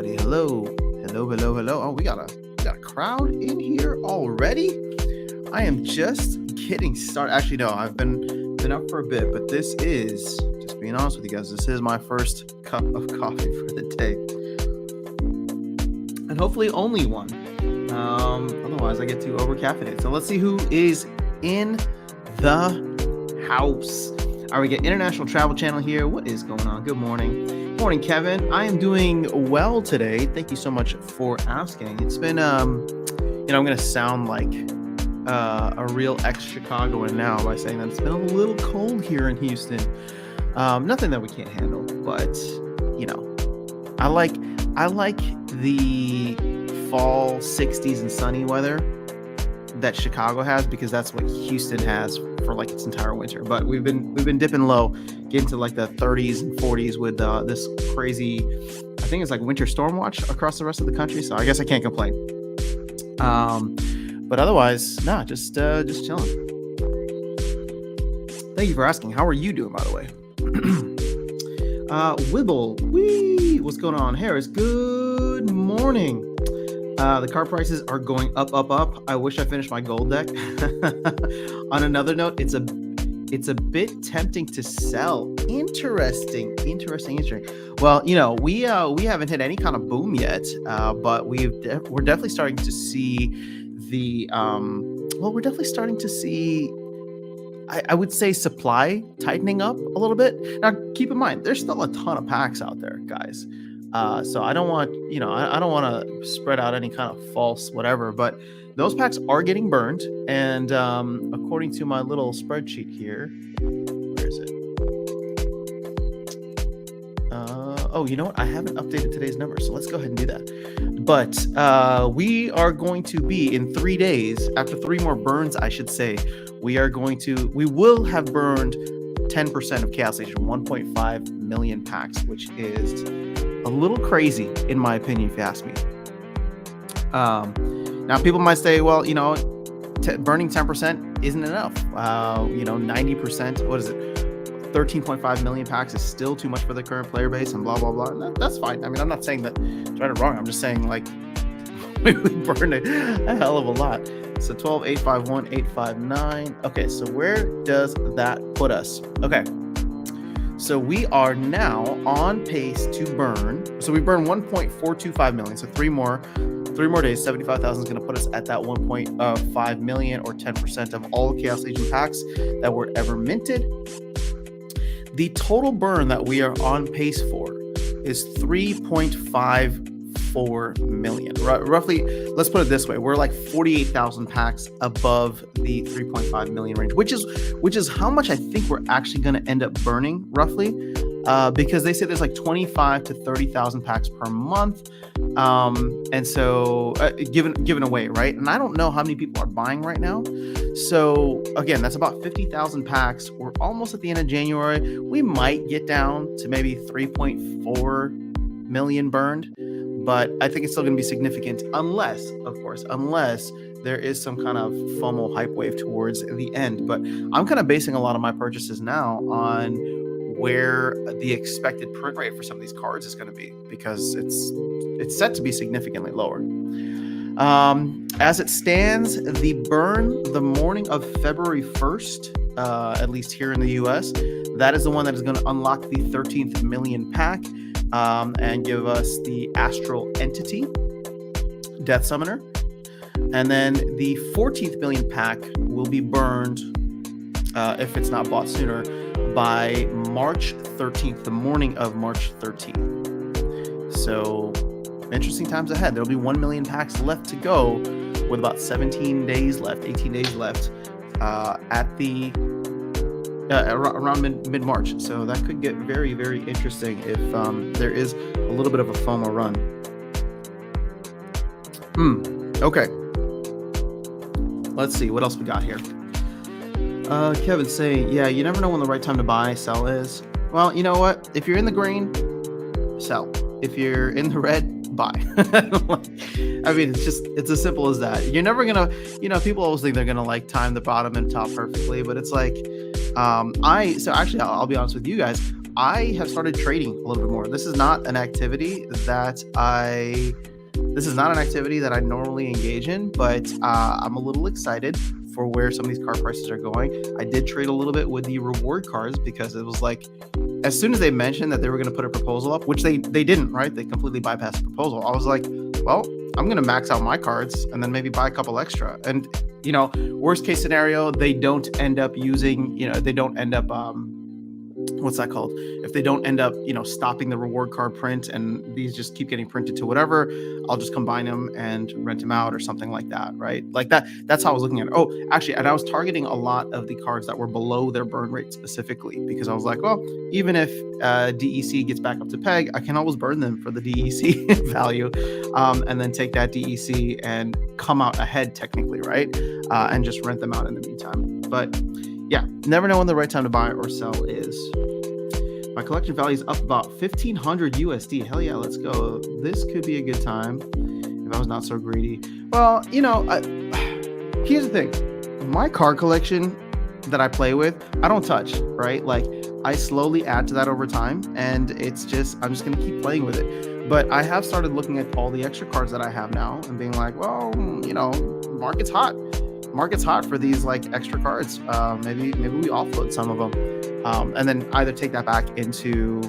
everybody. Hello. Oh, we got a crowd in here already. I am just getting started. Actually, no, I've been up for a bit, but this is, just being honest with you guys, this is my first cup of coffee for the day, and hopefully only one. Otherwise, I get too over caffeinated. So let's see who is in the house. All right, we get International Travel Channel here. What is going on? Good morning. Morning, Kevin. I am doing well today. Thank you so much for asking. It's been, I'm going to sound like a real ex-Chicagoan now by saying that it's been a little cold here in Houston. Nothing that we can't handle, but, I like the fall 60s and sunny weather that Chicago has, because that's what Houston has for like its entire winter. But we've been dipping low, getting to like the 30s and 40s with this crazy, I think it's like winter storm watch across the rest of the country. So I guess I can't complain. But otherwise, just chilling. Thank you for asking. How are you doing, by the way? Wibble, what's going on? Harris, good morning. The car prices are going up. I wish I finished my gold deck. On another note, it's a bit tempting to sell. Interesting. Well, we haven't hit any kind of boom yet, but we're definitely starting to see we're definitely starting to see, I would say, supply tightening up a little bit. Now, keep in mind, there's still a ton of packs out there, guys. So I don't want, I don't want to spread out any kind of false whatever, but those packs are getting burned. And according to my little spreadsheet here, where is it? You know what? I haven't updated today's numbers, so let's go ahead and do that. But we are going to be in 3 days, after 3 more burns, I should say, we will have burned 10% of Chaos Legion, 1.5 million packs, which is a little crazy, in my opinion, if you ask me. Now, people might say, well, burning 10% isn't enough. 90%, what is it? 13.5 million packs is still too much for the current player base, and blah, blah, blah. And that's fine. I mean, I'm not saying that right or wrong. I'm just saying, like, we burned a hell of a lot. So 12, 851, 859. Okay, so where does that put us? Okay. So we are now on pace to burn. So we burned 1.425 million. So three more days, 75,000 is going to put us at that 1.5 million, or 10% of all Chaos Legion packs that were ever minted. The total burn that we are on pace for is 3.54 million. Roughly, let's put it this way: we're like 48,000 packs above the 3.5 million range, which is how much I think we're actually going to end up burning, roughly, because they say there's like 25 to 30,000 packs per month, and so given away, right? And I don't know how many people are buying right now. So again, that's about 50,000 packs. We're almost at the end of January. We might get down to maybe 3.4 million burned, but I think it's still going to be significant, unless there is some kind of FOMO hype wave towards the end. But I'm kind of basing a lot of my purchases now on where the expected print rate for some of these cards is going to be, because it's set to be significantly lower. As it stands, the burn the morning of February 1st, at least here in the US, that is the one that is going to unlock the 13th million pack, and give us the Astral Entity, Death Summoner. And then the 14th million pack will be burned, if it's not bought sooner, by March 13th, the morning of March 13th. So interesting times ahead. There'll be 1 million packs left to go, with about 18 days left, at the around mid-March. So that could get very, very interesting if there is a little bit of a FOMO run. Okay. Let's see what else we got here. Kevin's saying, yeah, you never know when the right time to buy, sell is. Well, you know what? If you're in the green, sell. If you're in the red, buy. I mean, it's as simple as that. You're never gonna, people always think they're gonna like time the bottom and top perfectly, but it's like, I'll be honest with you guys. I have started trading a little bit more. This is not an activity that I normally engage in, but I'm a little excited for where some of these car prices are going. I did trade a little bit with the reward cars because it was like, as soon as they mentioned that they were going to put a proposal up, which they didn't, right? They completely bypassed the proposal. I was like, well, I'm going to max out my cards and then maybe buy a couple extra. And, worst case scenario, they don't end up using, they don't end up, what's that called? If they don't end up, stopping the reward card print and these just keep getting printed to whatever, I'll just combine them and rent them out or something like that, right? Like that's how I was looking at it. Oh, actually, and I was targeting a lot of the cards that were below their burn rate specifically because I was like, well, even if DEC gets back up to peg, I can always burn them for the DEC value, and then take that DEC and come out ahead technically, right? And just rent them out in the meantime. But yeah, never know when the right time to buy or sell is. My collection value is up about 1,500 USD. Hell yeah, let's go. This could be a good time if I was not so greedy. Well, here's the thing. My card collection that I play with, I don't touch, right? Like, I slowly add to that over time, and it's just, I'm just going to keep playing with it. But I have started looking at all the extra cards that I have now and being like, well, market's hot. Market's hot for these like extra cards. Maybe we offload some of them, and then either take that back into,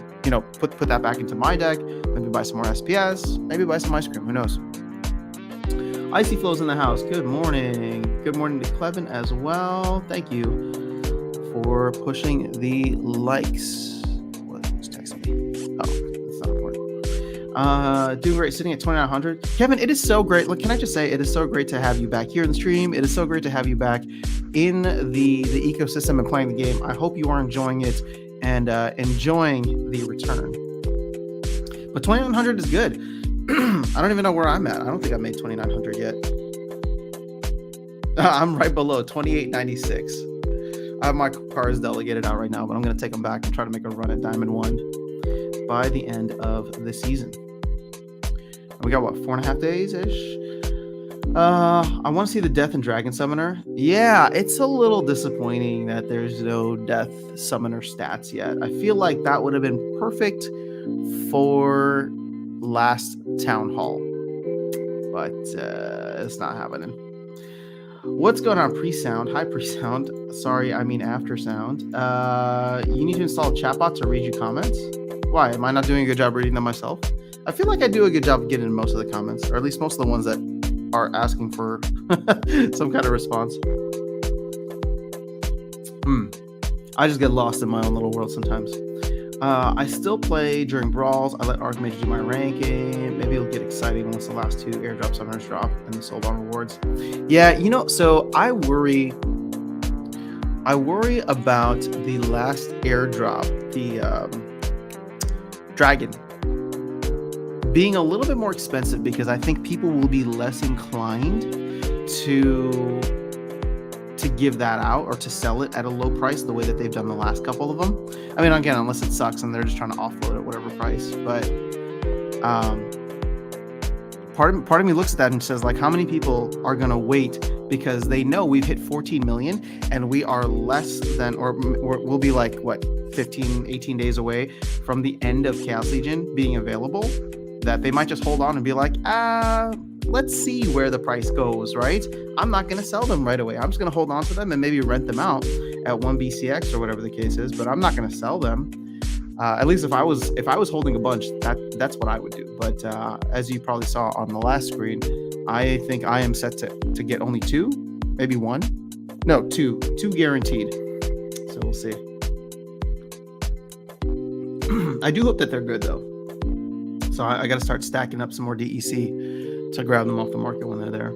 put that back into my deck. Maybe buy some more SPS. Maybe buy some ice cream. Who knows? Icy Flows in the house. Good morning. Good morning to Clevin as well. Thank you for pushing the likes. Who's texting me? Oh, that's not important. Doing great, sitting at 2,900. Kevin, it is so great. Look, can I just say, it is so great to have you back here in the stream. It is so great to have you back in the ecosystem and playing the game. I hope you are enjoying it and enjoying the return. But 2,900 is good. I don't even know where I'm at. I don't think I made 2,900 yet. I'm right below 2,896. I have my cars delegated out right now, but I'm going to take them back and try to make a run at Diamond 1 by the end of the season. And we got, 4.5 days-ish? I want to see the Death and Dragon Summoner. Yeah, it's a little disappointing that there's no Death Summoner stats yet. I feel like that would have been perfect for last Town Hall, but it's not happening. What's going on, Pre-Sound? Hi, Pre-Sound. Sorry, I mean After Sound. You need to install a chatbot to read your comments. Why? Am I not doing a good job reading them myself? I feel like I do a good job getting most of the comments, or at least most of the ones that are asking for some kind of response. I just get lost in my own little world sometimes. I still play during brawls. I let Archmage do my ranking. Maybe it'll get exciting once the last 2 airdrop summoners drop and the Soulbound rewards. Yeah, so I worry about the last airdrop, the Dragon, being a little bit more expensive because I think people will be less inclined to give that out or to sell it at a low price the way that they've done the last couple of them. I mean, again, unless it sucks and they're just trying to offload at whatever price. But part of me looks at that and says, like, how many people are going to wait because they know we've hit 14 million and we are less than, or we'll be like, 15, 18 days away from the end of Chaos Legion being available, that they might just hold on and be like, let's see where the price goes, right? I'm not going to sell them right away. I'm just going to hold on to them and maybe rent them out at 1 BCX or whatever the case is, but I'm not going to sell them. At least if I was holding a bunch, that's what I would do. But as you probably saw on the last screen, I think I am set to get only 2, maybe 1. No, 2 guaranteed. So we'll see. I do hope that they're good though. So I got to start stacking up some more DEC to grab them off the market when they're there.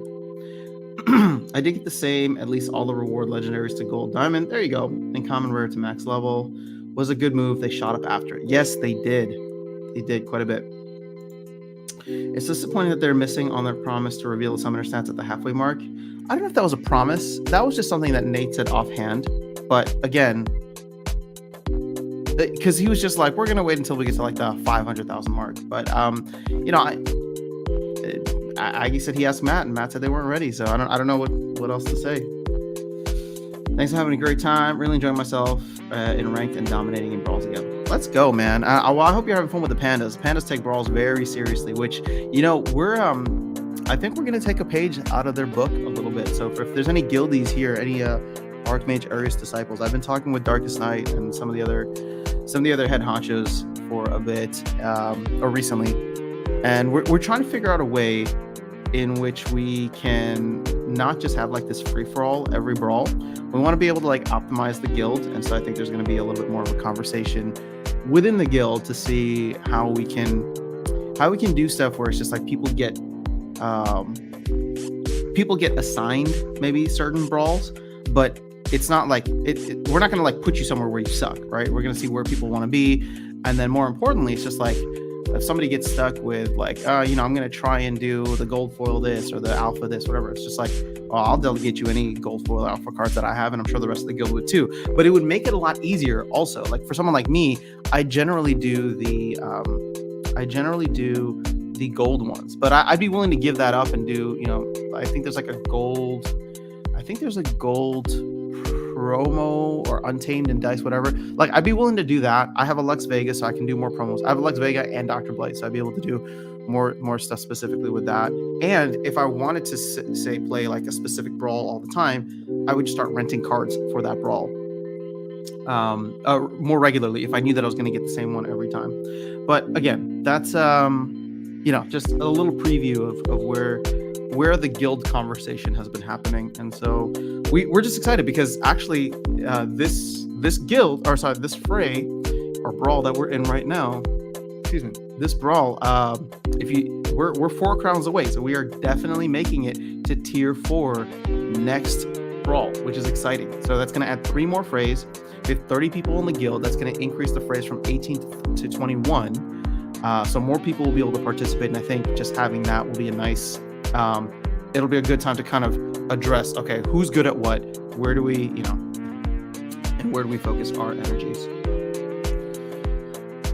I did get the same, at least all the reward legendaries to gold diamond. There you go. And common rare to max level. Was a good move. They shot up after it. Yes, they did. They did quite a bit. It's disappointing that they're missing on their promise to reveal the summoner stats at the halfway mark. I don't know if that was a promise. That was just something that Nate said offhand. But again, because he was just like, we're going to wait until we get to like the 500,000 mark. But, Aggie said he asked Matt, and Matt said they weren't ready. So I don't know what else to say. Thanks for having a great time. Really enjoying myself in ranked and dominating in brawls again. Let's go, man. Well, I hope you're having fun with the pandas. Pandas take brawls very seriously, which, we're I think we're gonna take a page out of their book a little bit. So if there's any guildies here, any Archmage Arius disciples, I've been talking with Darkest Night and some of the other head honchos for a bit or recently, and we're trying to figure out a way in which we can not just have like this free-for-all every brawl. We want to be able to like optimize the guild, and so I think there's going to be a little bit more of a conversation within the guild to see how we can do stuff where it's just like people get assigned maybe certain brawls, but it's not like we're not going to like put you somewhere where you suck, right? We're going to see where people want to be, and then more importantly, it's just like if somebody gets stuck with like, I'm going to try and do the gold foil this or the alpha this, whatever. It's just like, I'll delegate you any gold foil alpha cards that I have, and I'm sure the rest of the guild would too. But it would make it a lot easier also. Like for someone like me, I generally do the gold ones, but I'd be willing to give that up and do, I think there's a gold promo or Untamed and Dice, whatever. Like I'd be willing to do that. I have a Lux Vega, so I can do more promos. I have a Lux Vega and Dr. Blight, so I'd be able to do more stuff specifically with that. And if I wanted to say play like a specific brawl all the time, I would start renting cards for that brawl more regularly if I knew that I was going to get the same one every time. But again, that's just a little preview of where the guild conversation has been happening. And so we're just excited because actually this guild, or sorry, this fray or brawl that we're in right now, this brawl, we're 4 crowns away, so we are definitely making it to tier 4 next brawl, which is exciting. So that's going to add 3 more frays. We have 30 people in the guild. That's going to increase the frays from 18 to 21. So more people will be able to participate, and I think just having that will be a nice it'll be a good time to kind of address, okay, who's good at what, where do we focus our energies.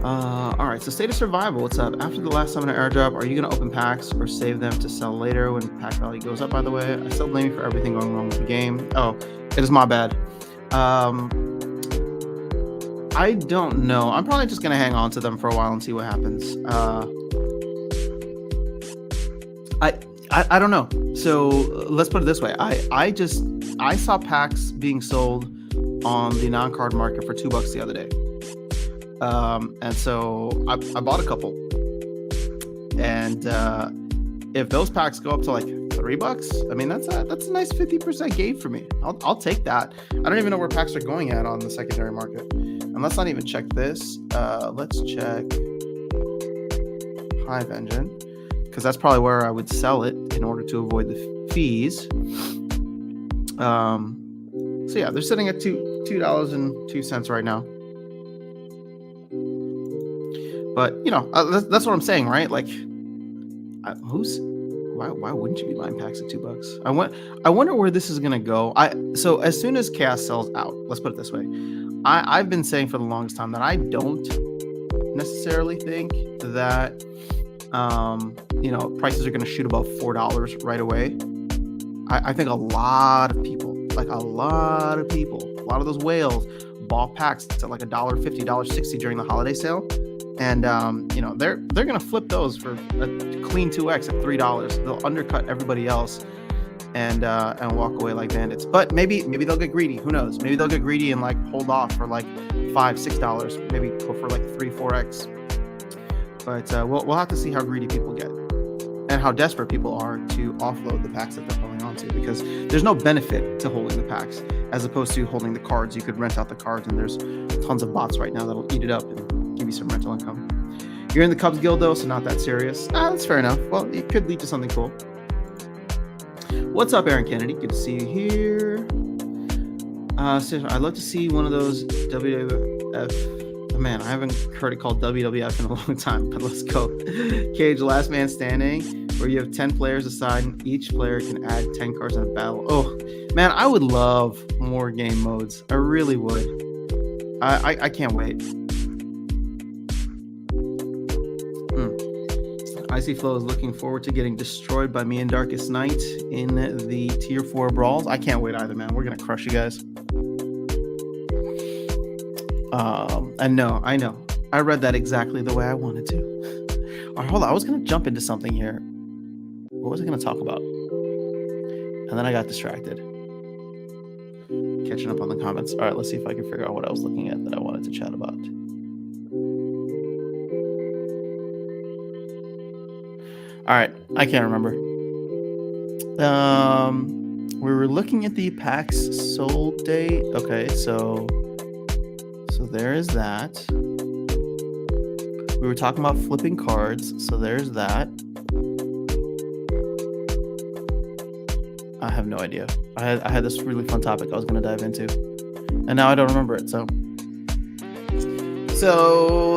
All right, so State of Survival, what's up? After the last summoner airdrop, are you going to open packs or save them to sell later when pack value goes up, by the way? I still blame you for everything going wrong with the game. Oh, it is my bad. I don't know. I'm probably just going to hang on to them for a while and see what happens. I don't know. So let's put it this way. I saw packs being sold on the non-card market for $2 the other day. And so I bought a couple. And if those packs go up to like $3, I mean, that's a nice 50% gain for me. I'll take that. I don't even know where packs are going at on the secondary market. And let's not even check this. Let's check Hive Engine, because that's probably where I would sell it in order to avoid the fees. So yeah, they're sitting at $2.02 right now. But that's what I'm saying, right? Like, why wouldn't you be buying packs at $2? I wonder where this is gonna go. So as soon as Chaos sells out, let's put it this way, I've been saying for the longest time that I don't necessarily think that prices are going to shoot above $4 right away. I think a lot of people, a lot of those whales bought packs at like $1.50, $1.60 during the holiday sale, and they're going to flip those for a clean 2x at $3. They'll undercut everybody else and walk away like bandits. But maybe they'll get greedy. Who knows? Maybe they'll get greedy and like hold off for like $5, $6. Maybe go for like 3-4x. But we'll have to see how greedy people get and how desperate people are to offload the packs that they're holding onto, because there's no benefit to holding the packs as opposed to holding the cards. You could rent out the cards, and there's tons of bots right now that'll eat it up and give you some rental income. You're in the Cubs Guild though, so not that serious. That's fair enough. Well, it could lead to something cool. What's up, Aaron Kennedy? Good to see you here. So I'd love to see one of those WWF. Man, I haven't heard it called WWF in a long time, but let's go. Cage Last Man Standing, where you have 10 players aside and each player can add 10 cards in a battle. Oh, man, I would love more game modes. I really would. I can't wait. Icy Flow is looking forward to getting destroyed by me and Darkest Night in the Tier 4 brawls. I can't wait either, man. We're going to crush you guys. And no, I know. I read that exactly the way I wanted to. All right, hold on. I was going to jump into something here. What was I going to talk about? And then I got distracted. Catching up on the comments. All right, let's see if I can figure out what I was looking at that I wanted to chat about. All right, I can't remember. We were looking at the PAX sold date. Okay, so there is that. We were talking about flipping cards, so there's that. I have no idea. I had this really fun topic I was going to dive into, and now I don't remember it. So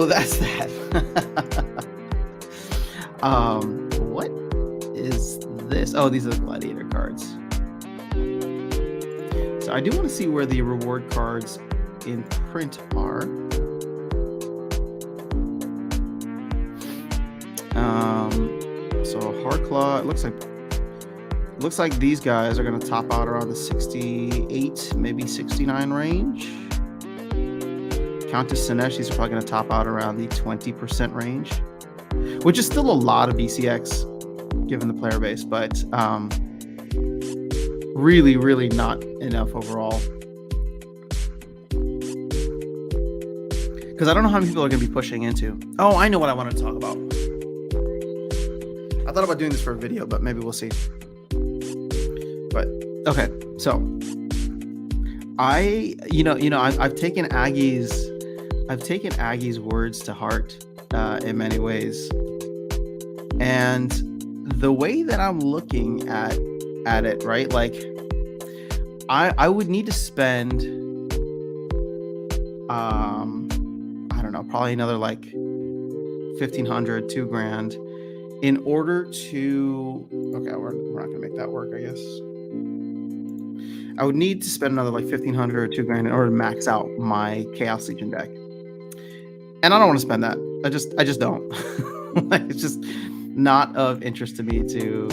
that's that. What is this? Oh, these are the gladiator cards. So I do want to see where the reward cards in print are. So Hardclaw, it looks like these guys are going to top out around the 68, maybe 69 range. Countess Sinesh, these are probably going to top out around the 20% range, which is still a lot of BCX given the player base, but really, really not enough overall. Because I don't know how many people are going to be pushing into. Oh, I know what I wanted to talk about. I thought about doing this for a video, but maybe we'll see. But okay, so I've taken Aggie's words to heart in many ways, and the way that I'm looking at it, right? Like, I would need to spend, I don't know, probably another like $1,500, $2,000 in order to. Okay, we're not gonna make that work, I guess. I would need to spend another like $1,500 or $2,000 in order to max out my Chaos Legion deck, and I don't want to spend that. I just don't. Like, it's just not of interest to me to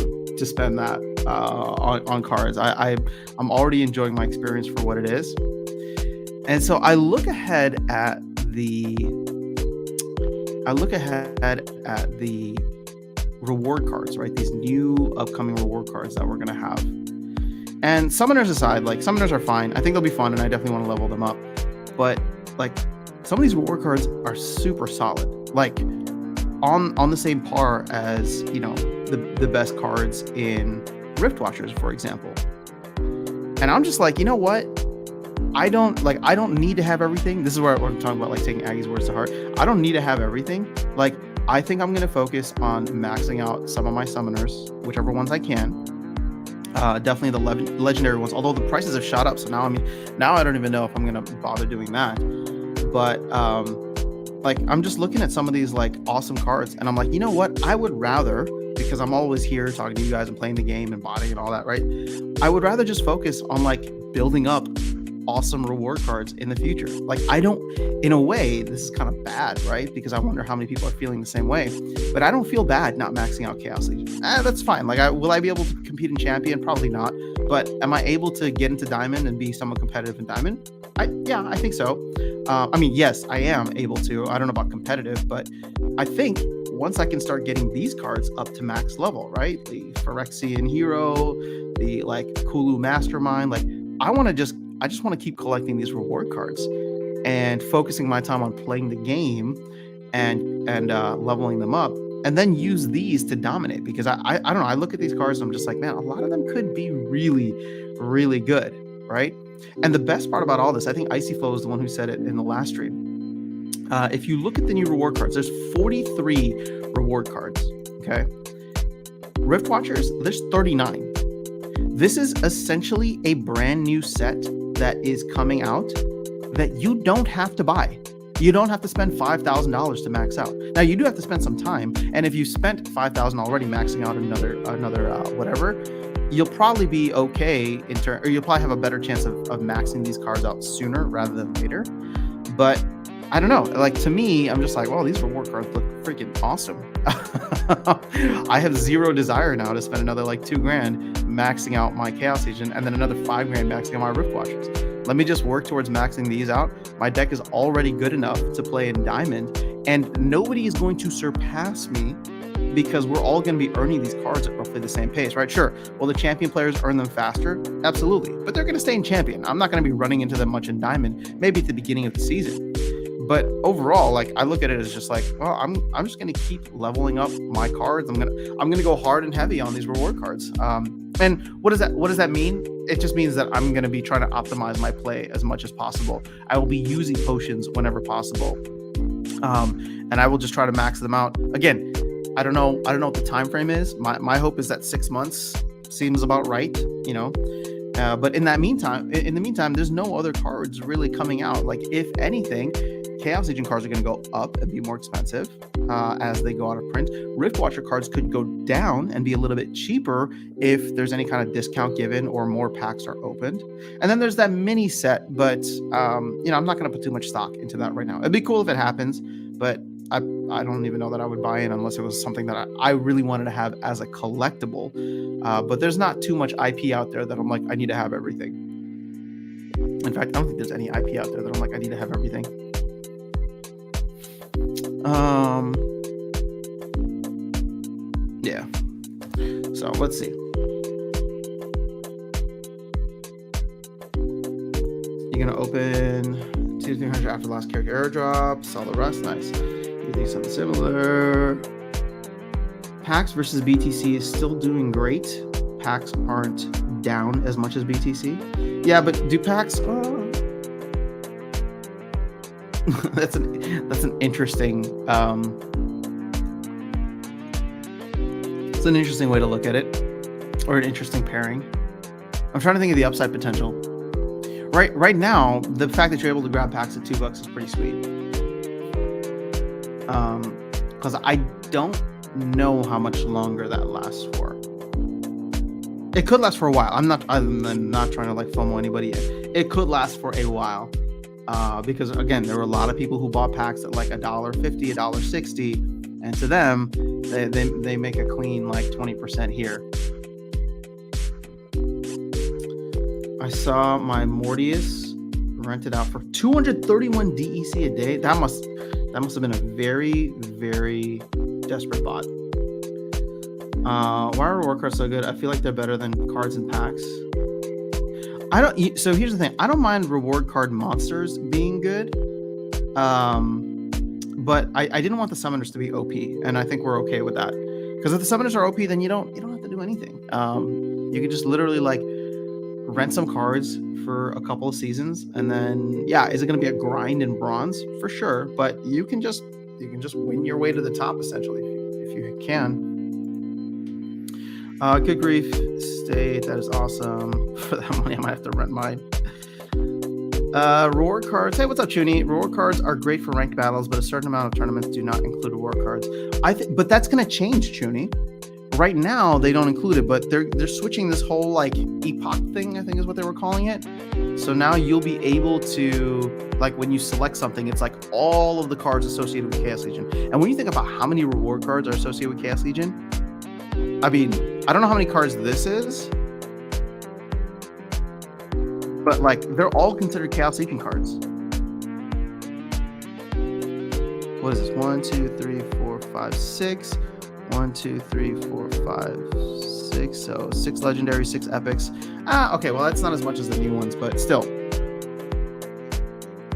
spend that on cards. I'm already enjoying my experience for what it is, and so I look ahead at the reward cards, right? These new upcoming reward cards that we're gonna have. And summoners aside, like, summoners are fine. I think they'll be fun, and I definitely want to level them up. But like, some of these reward cards are super solid, like on the same par as, you know, the best cards in Rift Watchers, for example. And I'm just like, you know what? I don't need to have everything. This is where I'm talking about, like, taking Aggie's words to heart. I don't need to have everything. Like, I think I'm going to focus on maxing out some of my summoners, whichever ones I can. Definitely the legendary ones, although the prices have shot up. So now I don't even know if I'm going to bother doing that. But like, I'm just looking at some of these like awesome cards, and I'm like, you know what? I would rather, because I'm always here talking to you guys and playing the game and botting and all that, right? I would rather just focus on like building up awesome reward cards in the future. Like, I don't, in a way, this is kind of bad, right? Because I wonder how many people are feeling the same way, but I don't feel bad not maxing out Chaos Legion. That's fine. Like, will I be able to compete in Champion? Probably not. But am I able to get into Diamond and be somewhat competitive in Diamond? Yeah, I think so. I mean, yes, I am able to. I don't know about competitive, but I think once I can start getting these cards up to max level, right? The Phyrexian Hero, the like Kulu Mastermind, like, I just want to keep collecting these reward cards and focusing my time on playing the game and leveling them up, and then use these to dominate. Because I don't know, I look at these cards and I'm just like, man, a lot of them could be really, really good, right? And the best part about all this, I think Icy Flow is the one who said it in the last stream. If you look at the new reward cards, there's 43 reward cards, okay? Rift Watchers, there's 39. This is essentially a brand new set that is coming out that you don't have to buy. You don't have to spend $5,000 to max out. Now, you do have to spend some time, and if you spent $5,000 already maxing out another whatever, you'll probably be okay or you'll probably have a better chance of maxing these cards out sooner rather than later. But I don't know. Like, to me, I'm just like, well, these reward cards look freaking awesome. I have zero desire now to spend another like $2,000 maxing out my Chaos Agent and then another $5,000 maxing out my Rift Watchers. Let me just work towards maxing these out. My deck is already good enough to play in Diamond, and nobody is going to surpass me because we're all going to be earning these cards at roughly the same pace, right? Sure. Will the champion players earn them faster? Absolutely. But they're going to stay in champion. I'm not going to be running into them much in Diamond, maybe at the beginning of the season. But overall, like, I look at it as just like, well, I'm just going to keep leveling up my cards. I'm gonna go hard and heavy on these reward cards. And what does that mean? It just means that I'm going to be trying to optimize my play as much as possible. I will be using potions whenever possible, and I will just try to max them out. Again, I don't know what the time frame is. My hope is that 6 months seems about right, you know. But in the meantime, there's no other cards really coming out. Like, if anything, Chaos Agent cards are going to go up and be more expensive as they go out of print. Rift Watcher cards could go down and be a little bit cheaper if there's any kind of discount given or more packs are opened. And then there's that mini set, but I'm not going to put too much stock into that right now. It'd be cool if it happens, but I don't even know that I would buy in unless it was something that I really wanted to have as a collectible. But there's not too much IP out there that I'm like, I need to have everything. In fact, I don't think there's any IP out there that I'm like, I need to have everything. Yeah. So let's see. You're gonna open 200-300 after last character airdrop. Sell the rest. Nice. You think something similar. PAX versus BTC is still doing great. PAX aren't down as much as BTC. Yeah, but do PAX? That's an interesting. It's an interesting way to look at it, or an interesting pairing. I'm trying to think of the upside potential. Right now, the fact that you're able to grab packs at $2 is pretty sweet. Because I don't know how much longer that lasts for. It could last for a while. I'm not trying to like FOMO anybody in. It could last for a while. Because again, there were a lot of people who bought packs at like $1.50, $1.60, and to them, they make a clean like 20% here. I saw my Mortius rented out for 231 DEC a day. That must have been a very, very desperate bot. Why are reward cards so good? I feel like they're better than cards and packs. So here's the thing. I don't mind reward card monsters being good. But I didn't want the summoners to be OP, and I think we're okay with that. Because if the summoners are OP, then you don't have to do anything. You can just literally like rent some cards for a couple of seasons, and then is it going to be a grind in bronze? For sure, but you can just win your way to the top essentially if you can. Good grief state, that is awesome. For that money, I might have to rent mine. Reward cards. Hey, what's up, Chuny? Reward cards are great for ranked battles, but a certain amount of tournaments do not include reward cards. But that's going to change, Chuny. Right now, they don't include it, but they're switching this whole like epoch thing, I think is what they were calling it. So now you'll be able to, like, when you select something, it's like all of the cards associated with Chaos Legion. And when you think about how many reward cards are associated with Chaos Legion, I mean, I don't know how many cards this is, but like they're all considered Chaos Legion cards. What is this? 1, 2, 3, 4, 5, 6. 1, 2, 3, 4, 5, 6. So 6 legendary, 6 epics. Okay, well that's not as much as the new ones, but still,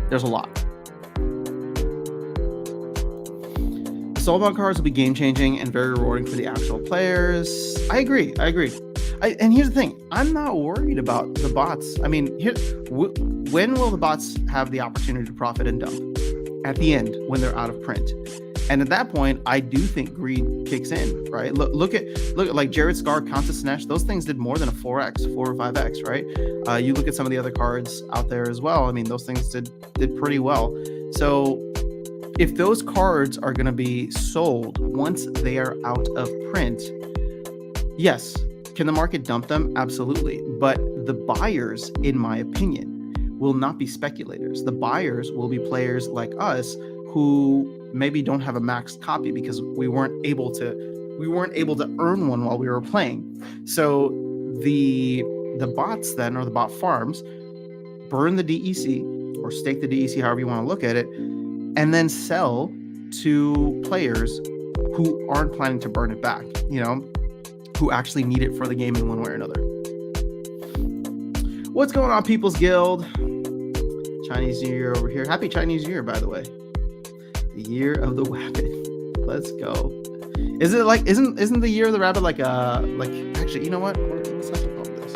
there's a lot. The Soulbound cards will be game changing and very rewarding for the actual players. I agree. And here's the thing: I'm not worried about the bots. I mean, when will the bots have the opportunity to profit and dump? At the end, when they're out of print. And at that point, I do think greed kicks in, right? Look at like Jared Scar, Countess Sinesh, those things did more than a 4x, 4 or 5x, right? You look at some of the other cards out there as well. I mean, those things did pretty well. So if those cards are going to be sold once they are out of print, yes, can the market dump them? Absolutely. But the buyers, in my opinion, will not be speculators. The buyers will be players like us who maybe don't have a maxed copy because we weren't able to earn one while we were playing. So the bots then, or the bot farms, burn the DEC or stake the DEC, however you want to look at it, and then sell to players who aren't planning to burn it back, who actually need it for the game in one way or another. What's going on, People's Guild? Chinese New Year over here. Happy Chinese New Year, by the way. The year of the rabbit. Let's go. Is it like isn't the year of the rabbit like actually, you know what? Let's have to call this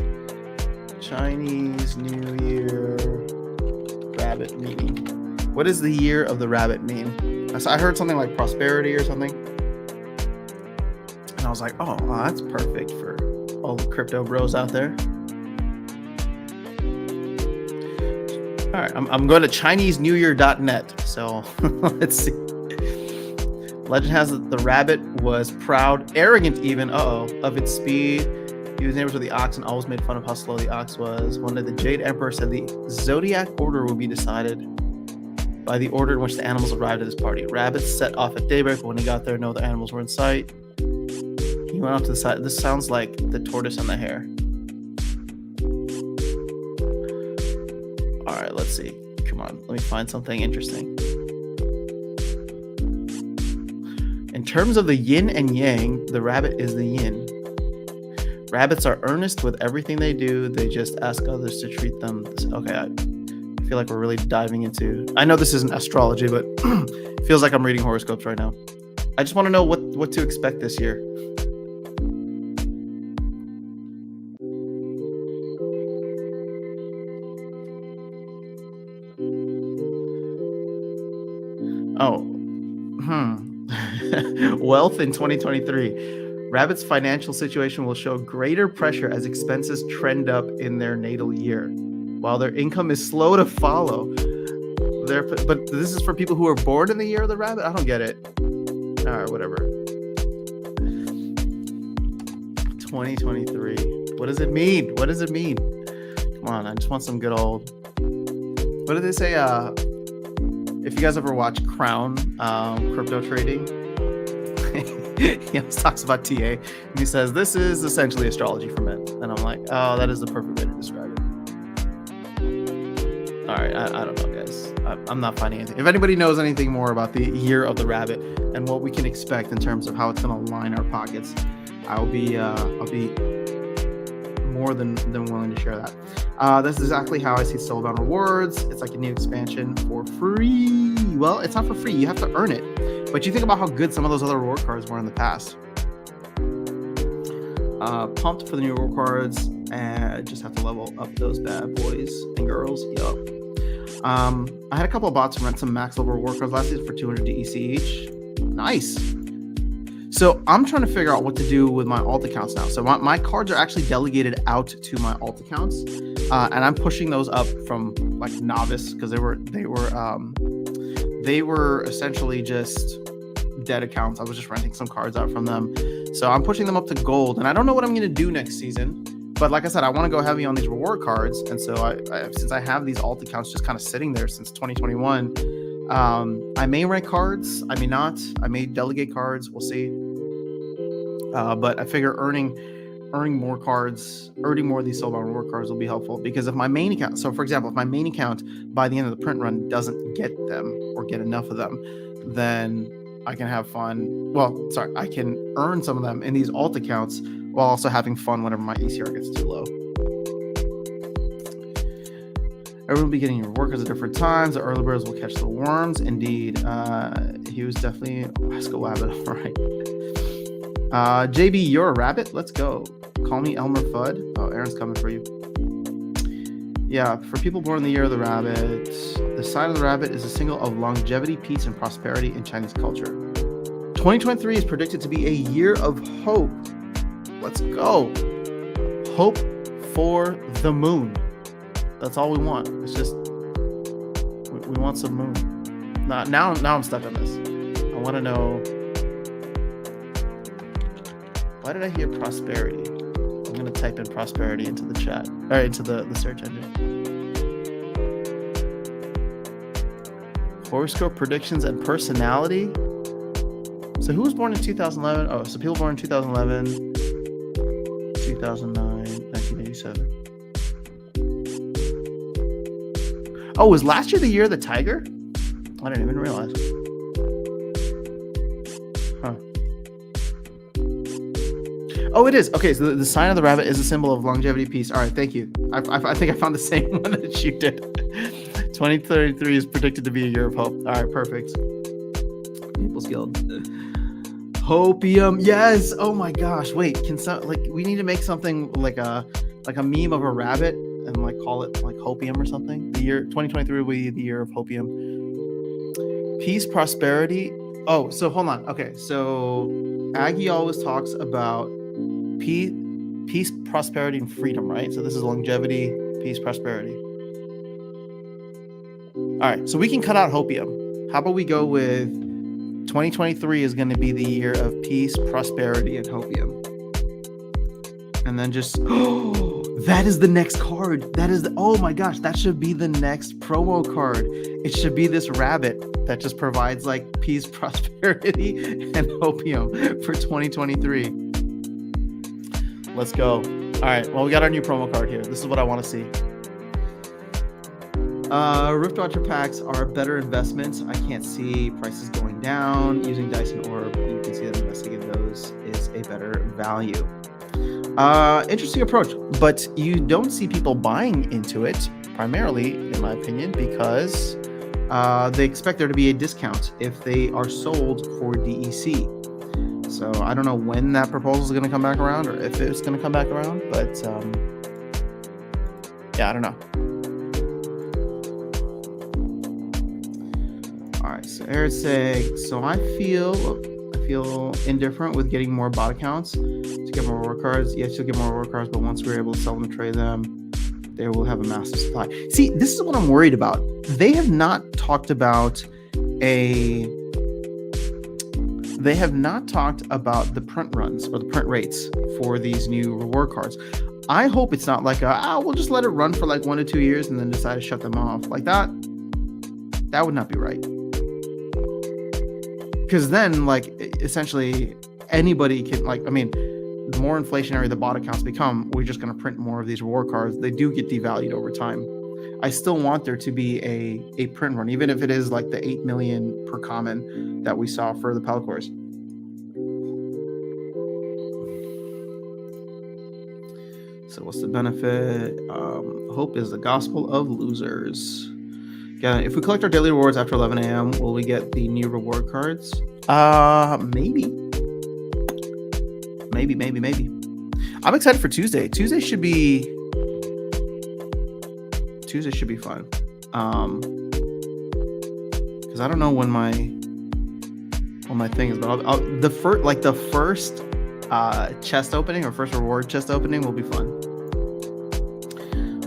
Chinese New Year rabbit meaning. What does the year of the rabbit mean? I heard something like prosperity or something. And I was like, oh, that's perfect for all the crypto bros out there. All right, I'm going to ChineseNewYear.net. So let's see. Legend has it the rabbit was proud, arrogant even, of its speed. He was neighbors with the ox and always made fun of how slow the ox was. One day the Jade Emperor said the zodiac order will be decided by the order in which the animals arrived at his party. Rabbits set off at daybreak, but when he got there, no other animals were in sight. He went off to the side. This sounds like the tortoise and the hare. All right, let's see. Come on, let me find something interesting. In terms of the yin and yang, the rabbit is the yin. Rabbits are earnest with everything they do. They just ask others to treat them. Okay, I feel like we're really diving into... I know this isn't astrology, but it feels like I'm reading horoscopes right now. I just want to know what to expect this year. Wealth in 2023. Rabbit's financial situation will show greater pressure as expenses trend up in their natal year, while their income is slow to follow. But this is for people who are born in the year of the rabbit? I don't get it. All right, whatever. 2023. What does it mean? What does it mean? Come on, I just want some good old... What did they say? If you guys ever watch Crown crypto trading, he always talks about TA, and he says, this is essentially astrology for men. And I'm like, oh, that is the perfect way to describe it. All right, I don't know, guys. I'm not finding anything. If anybody knows anything more about the year of the rabbit and what we can expect in terms of how it's going to line our pockets, I'll be more than willing to share that. That's exactly how I see Soulbound Rewards. It's like a new expansion for free. Well, it's not for free. You have to earn it. But you think about how good some of those other reward cards were in the past. Pumped for the new reward cards, and just have to level up those bad boys and girls. Yup. I had a couple of bots rent some max level reward cards last season for 200 DEC each. Nice. So I'm trying to figure out what to do with my alt accounts now. So my cards are actually delegated out to my alt accounts, and I'm pushing those up from like novice because they were essentially just dead accounts. I was just renting some cards out from them. So I'm pushing them up to gold, and I don't know what I'm going to do next season. But like I said, I want to go heavy on these reward cards. And so I since I have these alt accounts just kind of sitting there since 2021, I may rank cards. I may not. I may delegate cards. We'll see. But I figure earning more cards, earning more of these Soulbound reward cards will be helpful, because if my main account, so for example, if my main account by the end of the print run doesn't get them or get enough of them, then I can have fun. Well, sorry, I can earn some of them in these alt accounts while also having fun whenever my ECR gets too low. Everyone will be getting your reward cards at different times. The early birds will catch the worms. Indeed. He was definitely Alaska Wabbit. All right. JB, you're a rabbit? Let's go. Call me Elmer Fudd. Oh, Aaron's coming for you. Yeah, for people born in the year of the rabbit, the sign of the rabbit is a symbol of longevity, peace, and prosperity in Chinese culture. 2023 is predicted to be a year of hope. Let's go. Hope for the moon. That's all we want. It's just, we want some moon. Now I'm stuck on this. I want to know, why did I hear prosperity? I'm going to type in prosperity into the chat, or into the search engine. Horoscope predictions and personality. So who was born in 2011? Oh, so people born in 2011, 2009, 1987. Oh, was last year the year of the tiger? I didn't even realize. Huh. Oh, it is. Okay, so the sign of the rabbit is a symbol of longevity, peace. All right, thank you. I think I found the same one that you did. 2033 is predicted to be a year of hope. All right, perfect. People's Guild. Hopium. Yes. Oh my gosh. Wait, we need to make something like a meme of a rabbit and like call it like hopium or something. The year 2023 will be the year of hopium. Peace, prosperity. Oh, so hold on. Okay, so Aggie always talks about peace, prosperity, and freedom, right? So this is longevity, peace, prosperity. All right, so we can cut out hopium. How about we go with 2023 is going to be the year of peace, prosperity, and hopium. And then just, that is the next card. Oh my gosh, that should be the next promo card. It should be this rabbit that just provides like peace, prosperity, and hopium for 2023. Let's go. All right, well, we got our new promo card here. This is what I want to see. Rift Watcher packs are better investments. I can't see prices going down. Using Dyson Orb, you can see that investing in those is a better value. Interesting approach, but you don't see people buying into it, primarily, in my opinion, because they expect there to be a discount if they are sold for DEC. So I don't know when that proposal is going to come back around, or if it's going to come back around, but yeah, I don't know. All right, so Eric, so I feel indifferent with getting more bot accounts to get more reward cards. Yes, you'll get more reward cards, but once we're able to sell them and trade them, they will have a massive supply. See, this is what I'm worried about. They have not talked about the print runs or the print rates for these new reward cards. I hope it's not like we'll just let it run for like 1 to 2 years and then decide to shut them off. Like that would not be right. Because then, like, essentially anybody can, like, I mean, the more inflationary the bot accounts become, we're just going to print more of these reward cards. They do get devalued over time. I still want there to be a print run, even if it is like the 8 million per common that we saw for the Pelcores. So what's the benefit? Hope is the gospel of losers. Yeah, if we collect our daily rewards after 11 a.m., will we get the new reward cards? Maybe. I'm excited for Tuesday. Tuesday should be fun. Because I don't know when my thing is, but the first chest opening or first reward chest opening will be fun.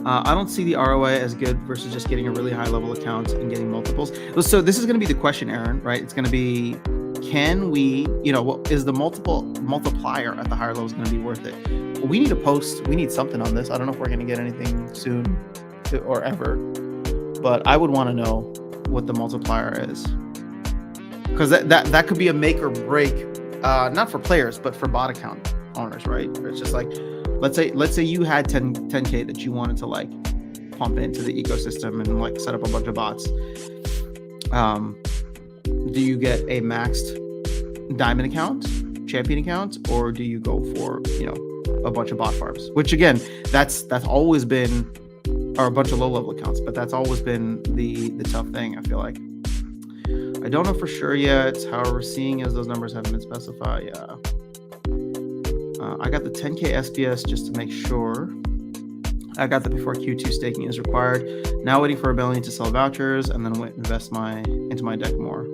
I don't see the ROI as good versus just getting a really high level account and getting multiples. So this is going to be the question, Aaron, right? It's going to be, can we, is the multiplier at the higher levels going to be worth it? We need a post. We need something on this. I don't know if we're going to get anything soon or ever, but I would want to know what the multiplier is. Because that could be a make or break, not for players, but for bot account owners, right? It's just like, let's say you had 10K that you wanted to like pump into the ecosystem and like set up a bunch of bots. Do you get a maxed diamond account, champion account, or do you go for, a bunch of bot farms? Which again, that's always been, or a bunch of low level accounts, but that's always been the tough thing, I feel like. I don't know for sure yet. However, seeing as those numbers haven't been specified, yeah. I got the 10K SPS just to make sure. I got that before Q2 staking is required. Now waiting for Rebellion to sell vouchers and then invest into my deck more.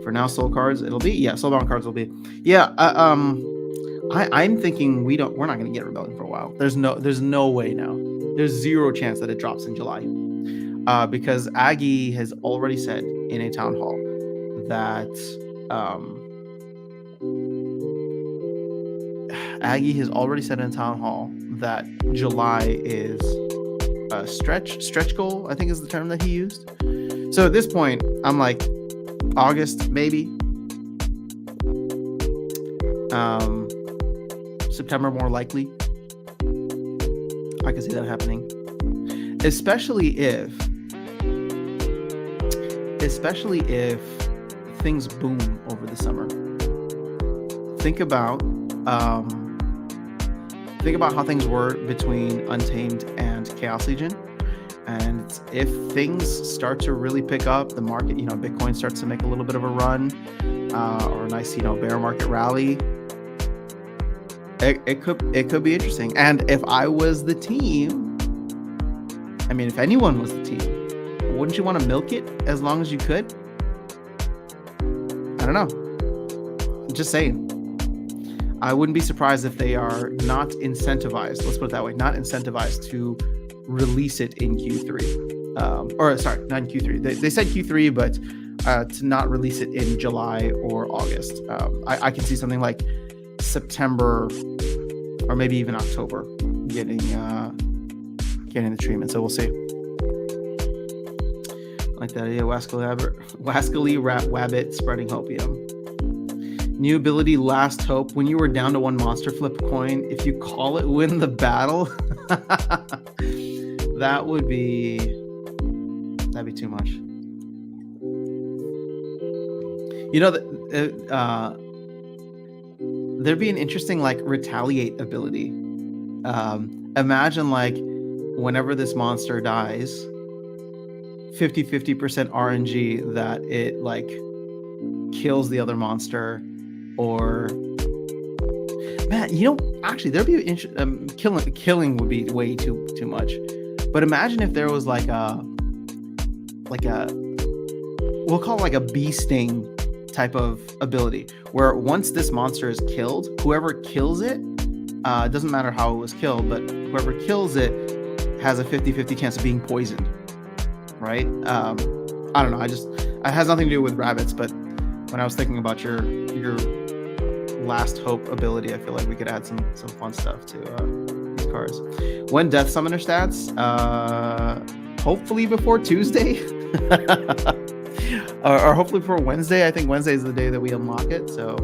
For now, soul cards soulbound cards will be. Yeah, I'm thinking we're not going to get Rebellion for a while. There's no way now. There's zero chance that it drops in July. Because Aggie has already said in a town hall that July is a stretch goal, I think is the term that he used. So at this point, I'm like, August maybe, September more likely. I can see that happening, especially if things boom over the summer. Think about how things were between Untamed and Chaos Legion. And if things start to really pick up, the market, Bitcoin starts to make a little bit of a run, or a nice, bear market rally, it could be interesting. And if I was the team, if anyone was the team, wouldn't you want to milk it as long as you could? I don't know. Just saying. I wouldn't be surprised if they are not incentivized. Let's put it that way. Not incentivized to release it in Q3. Not in Q3. They said Q3, but to not release it in July or August. I can see something like September or maybe even October getting the treatment. So we'll see. Like that, yeah. Wascally Wabbit spreading hopium. New ability, Last Hope. When you were down to one monster, flip a coin. If you call it, win the battle. That'd be too much. There'd be an interesting retaliate ability. Imagine whenever this monster dies, 50% RNG that it kills the other monster, or actually there'd be killing would be way too much. But imagine if there was we'll call it a bee sting type of ability, where once this monster is killed, whoever kills it, doesn't matter how it was killed, but whoever kills it has a 50-50 chance of being poisoned, right? I don't know. It has nothing to do with rabbits, but when I was thinking about your Last Hope ability, I feel like we could add some fun stuff to these cards. When Death Summoner stats, hopefully before Tuesday. Or hopefully for Wednesday. I think Wednesday is the day that we unlock it. So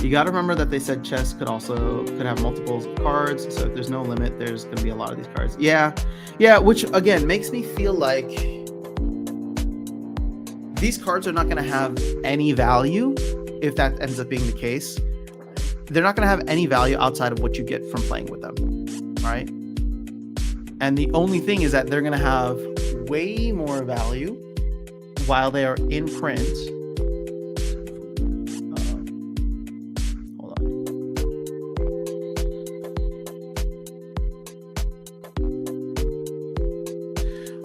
you got to remember that they said chess could have multiples of cards. So if there's no limit, there's going to be a lot of these cards. Yeah. Which again makes me feel like these cards are not going to have any value if that ends up being the case. They're not going to have any value outside of what you get from playing with them, right? And the only thing is that they're going to have way more value while they are in print. Hold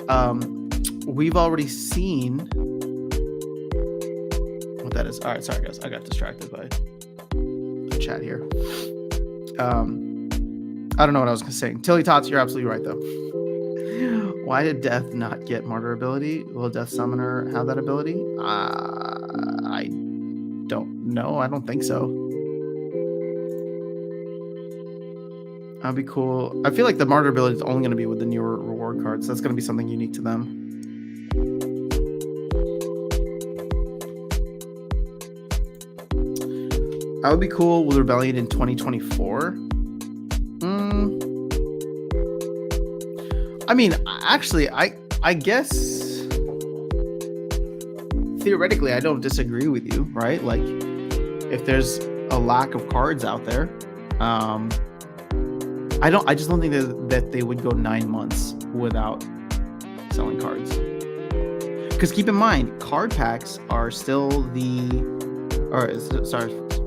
on. We've already seen what that is. All right, sorry guys, I got distracted by the chat here. I don't know what I was saying. Tilly Tots, you're absolutely right though. Why did Death not get Martyr ability? Will Death Summoner have that ability? I don't know. I don't think so. That'd be cool. I feel like the Martyr ability is only going to be with the newer reward cards. That's going to be something unique to them. That would be cool with Rebellion in 2024. Actually, I guess theoretically, I don't disagree with you, right? Like, if there's a lack of cards out there, I just don't think that they would go 9 months without selling cards. Because keep in mind, card packs are still I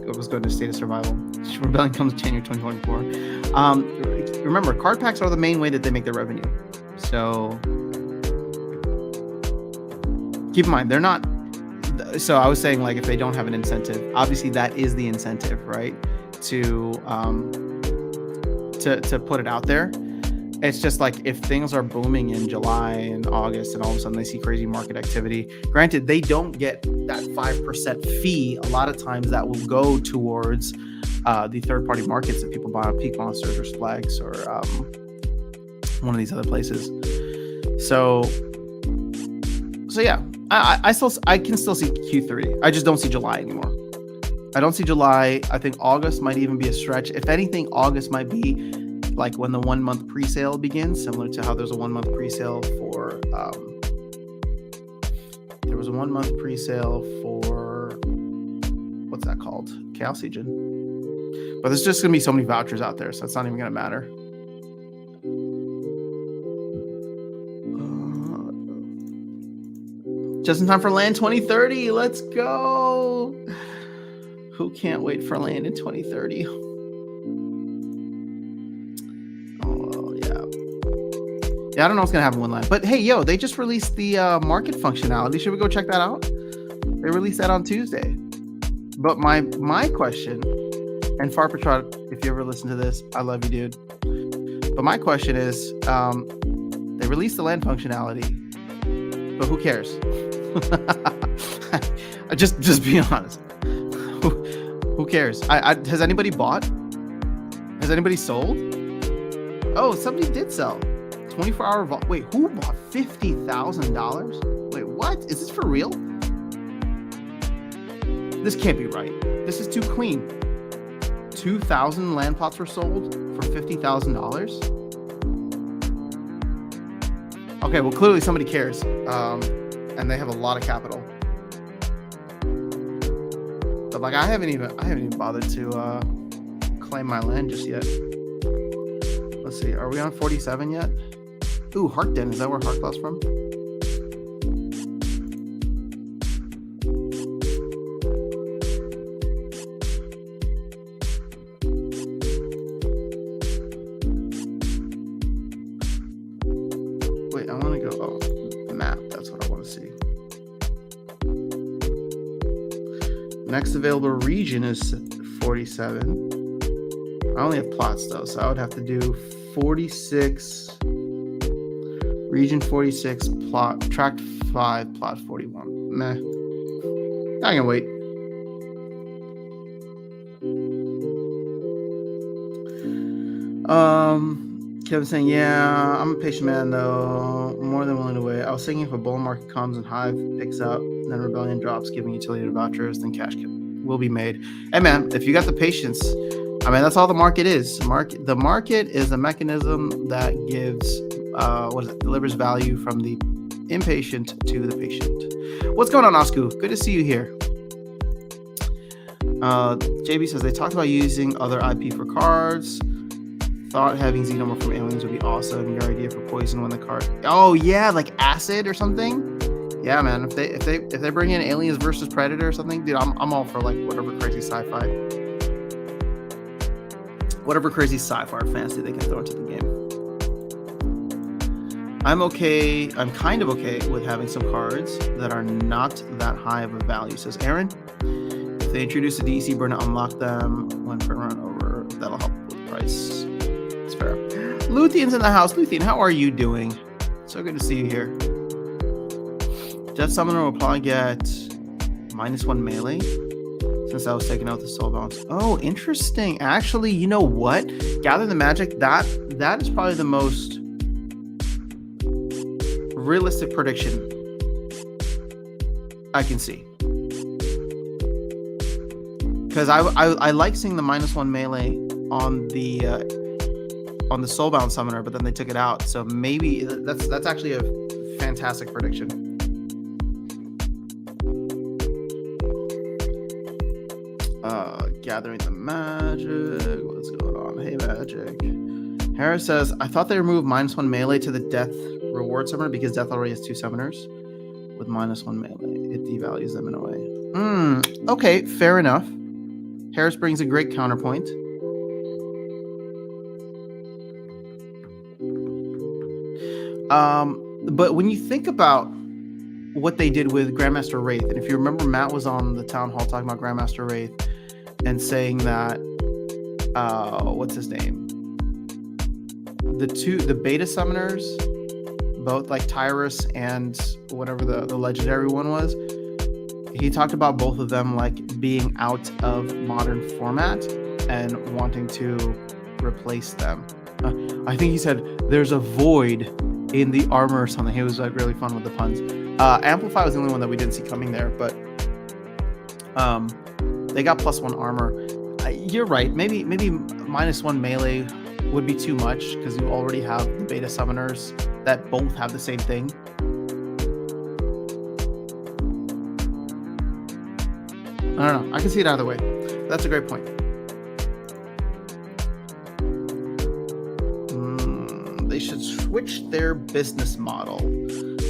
was going to State of Survival. Rebellion comes January 2024. Remember, card packs are the main way that they make their revenue. So keep in mind, they're not. So I was saying, like, if they don't have an incentive, obviously that is the incentive, right? To put it out there. It's just like if things are booming in July and August and all of a sudden they see crazy market activity, granted, they don't get that 5% fee. A lot of times that will go towards the third-party markets that people buy on Peak Monsters or Flags or one of these other places. So So yeah, I can still see Q3. I just don't see July anymore. I don't see July. I think August might even be a stretch. If anything, August might be like when the 1 month pre-sale begins, similar to how there's a 1 month pre-sale for there was a 1 month pre-sale for what's that called? Chaos Legion. But there's just gonna be so many vouchers out there, so it's not even gonna matter. Just in time for LAN 2030. Let's go. Who can't wait for LAN in 2030? Oh, yeah. Yeah, I don't know what's going to happen with LAN. But hey, yo, they just released the market functionality. Should we go check that out? They released that on Tuesday. But my question, and Farpatron, if you ever listen to this, I love you, dude. But my question is, they released the LAN functionality, but who cares? just be honest. Who cares? Has anybody bought? Has anybody sold? Oh, somebody did sell. 24-hour vault. Wait, who bought $50,000? Wait, what? Is this for real? This can't be right. This is too clean. 2,000 LAN pots were sold for $50,000. Okay, well, clearly somebody cares. And they have a lot of capital. But like I haven't even bothered to claim my land just yet. Let's see, are we on 47 yet? Ooh, Heartden, is that where Heartclaw's from? Wait, I want to go, oh, map, that's what I want to see. Next available region is 47. I only have plots though, so I would have to do 46, region 46, plot, tract 5, plot 41. Meh. I can wait. Kevin's saying, yeah, I'm a patient man though. More than willing to wait. I was thinking if a bull market comes and Hive picks up, then Rebellion drops, giving utility to vouchers, then cash will be made. Hey man, if you got the patience, I mean, that's all the market is. The market is a mechanism that gives, delivers value from the impatient to the patient. What's going on, Osku? Good to see you here. JB says they talked about using other IP for cards. Thought having Xenomorph from Aliens would be awesome. Your idea for poison when the card. Oh yeah, like acid or something. Yeah, man. If they bring in Aliens versus Predator or something, dude, I'm all for like whatever crazy sci-fi fantasy they can throw into the game. I'm kind of okay with having some cards that are not that high of a value, says Aaron. If they introduce a DC burn to unlock them when per run over, that'll help with the price. It's fair. Luthien's in the house. Luthien, how are you doing? So good to see you here. Death Summoner will probably get -1 melee since I was taking out the soul bounce. Oh, interesting. Actually, you know what? Gather the Magic, that is probably the most realistic prediction I can see. Because I like seeing the -1 melee on the Soulbound Summoner, but then they took it out. So maybe that's actually a fantastic prediction. Gathering the Magic. What's going on? Hey, Magic. Harris says, I thought they removed -1 melee to the Death Reward Summoner because Death already has 2 summoners with -1 melee. It devalues them in a way. Okay, fair enough. Harris brings a great counterpoint. But when you think about what they did with Grandmaster Wraith, and if you remember, Matt was on the town hall talking about Grandmaster Wraith and saying that, what's his name? The beta summoners, both like Tyrus and whatever the legendary one was, he talked about both of them like being out of modern format and wanting to replace them. I think he said there's a void in the armor or something. He was like really fun with the puns. Amplify was the only one that we didn't see coming there, but they got +1 armor. You're right. Maybe -1 melee would be too much because you already have the beta summoners that both have the same thing. I don't know. I can see it either way. That's a great point. They should switch their business model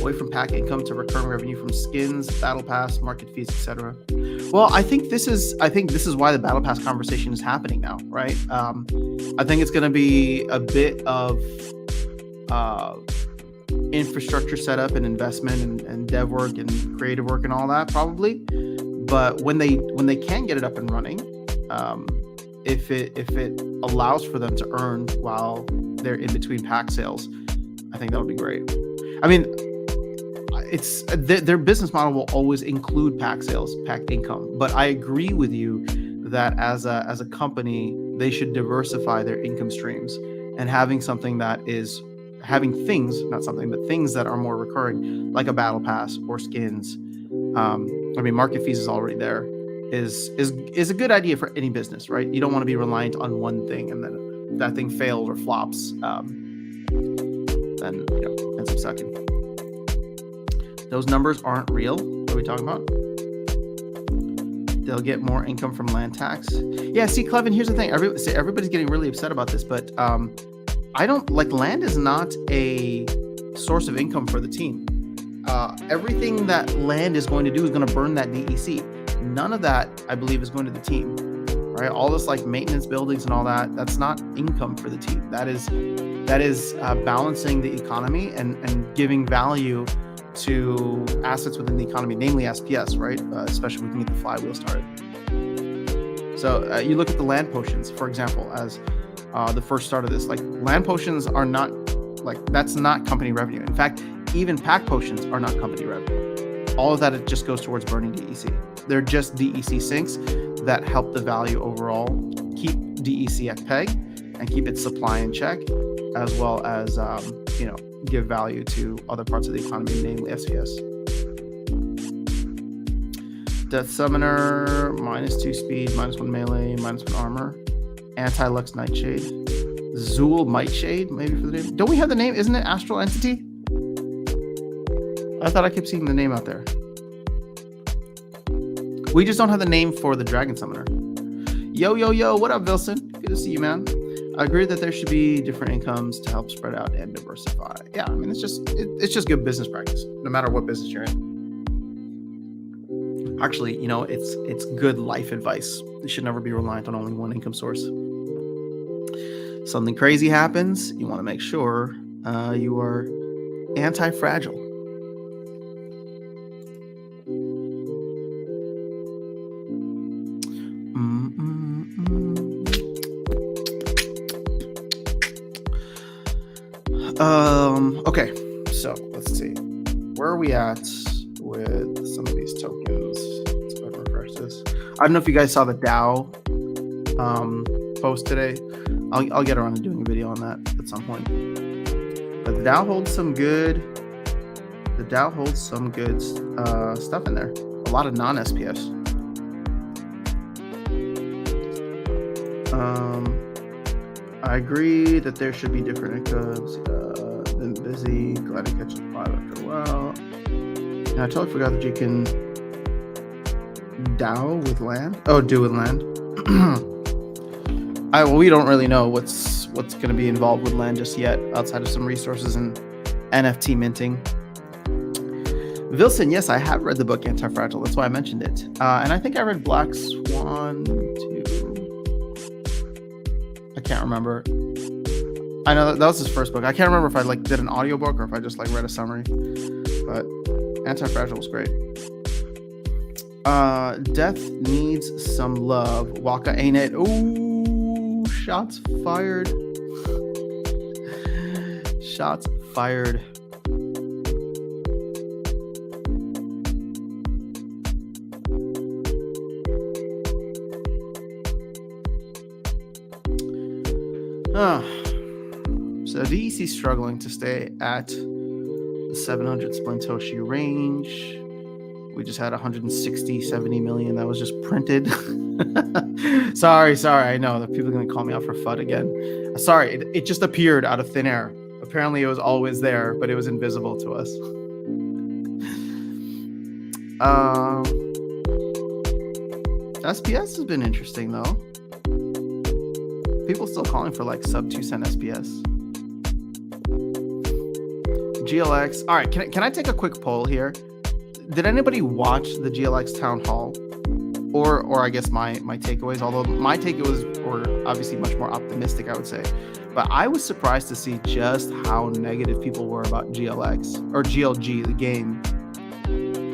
away from pack income to recurring revenue from skins, battle pass, market fees, etc. Well, I think this is why the battle pass conversation is happening now, right? I think it's going to be a bit of infrastructure setup and investment and dev work and creative work and all that probably. But when they can get it up and running, if it allows for them to earn while they're in between pack sales, I think that would be great. I mean, it's their business model will always include pack sales, pack income. But I agree with you that as a company, they should diversify their income streams and having things that are more recurring, like a battle pass or skins. I mean, market fees is already there. Is a good idea for any business, right? You don't want to be reliant on one thing, and then if that thing fails or flops, then ends up sucking. Those numbers aren't real. What are we talking about? They'll get more income from land tax. Yeah, see, Clevin, here's the thing. Everybody's getting really upset about this, but I don't like land is not a source of income for the team. Everything that land is going to do is going to burn that DEC. None of that, I believe, is going to the team, right? All this like maintenance buildings and all that, that's not income for the team. That is balancing the economy and giving value to assets within the economy, namely SPS, right? Especially when we can get the flywheel started. So you look at the land potions, for example, as the first start of this. Like, land potions are not, like, that's not company revenue. In fact, even pack potions are not company revenue. All of that, it just goes towards burning DEC. They're just DEC sinks that help the value overall keep DEC at peg and keep its supply in check, as well as give value to other parts of the economy, namely SPS. Death Summoner, -2 speed, -1 melee, -1 armor. Anti-Lux Nightshade. Zool Mightshade, maybe for the name. Don't we have the name? Isn't it Astral Entity? I thought I kept seeing the name out there. We just don't have the name for the Dragon Summoner. Yo, what up, Vilson? Good to see you, man. I agree that there should be different incomes to help spread out and diversify. Yeah, I mean, it's just good business practice, no matter what business you're in. Actually, it's good life advice. You should never be reliant on only one income source. Something crazy happens, you want to make sure you are anti-fragile. Okay, so let's see. Where are we at with some of these tokens? Let's go ahead and refresh this. I don't know if you guys saw the DAO post today. I'll get around to doing a video on that at some point. But the DAO holds some good stuff in there. A lot of non-SPS. I agree that there should be different incomes. Been busy, glad to catch up live after a while. And I totally forgot that you can DAO with land. Oh, do with land. We don't really know what's going to be involved with land just yet, outside of some resources and NFT minting. Vilson, yes, I have read the book Anti-Fragile. That's why I mentioned it. And I think I read Black Swan too. I can't remember. I know that was his first book. I can't remember if I did an audiobook or if I just read a summary. But Anti-Fragile was great. Death needs some love. Waka ain't it? Ooh, shots fired. Shots fired. So DEC is struggling to stay at The 700 Splintoshi range. We just had 160, 70 million that was just printed. sorry. I know that people are going to call me out for FUD again. Sorry, it just appeared out of thin air. Apparently, it was always there, but it was invisible to us. SPS has been interesting, though. People still calling for like sub 2 cent SPS. GLX. All right, can I take a quick poll here? Did anybody watch the GLX town hall, or I guess my takeaways? Although my takeaways were obviously much more optimistic, I would say, but I was surprised to see just how negative people were about GLX or GLG, the game.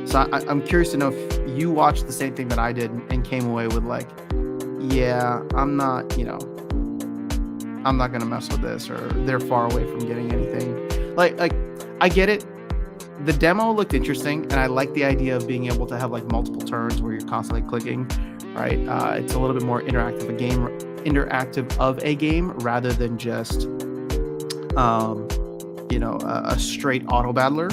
So I'm curious to know if you watched the same thing that I did and came away with like, yeah, I'm not gonna mess with this, or they're far away from getting anything. Like I get it. The demo looked interesting, and I like the idea of being able to have like multiple turns where you're constantly clicking, right? It's a little bit more interactive of a game rather than just, a straight auto battler.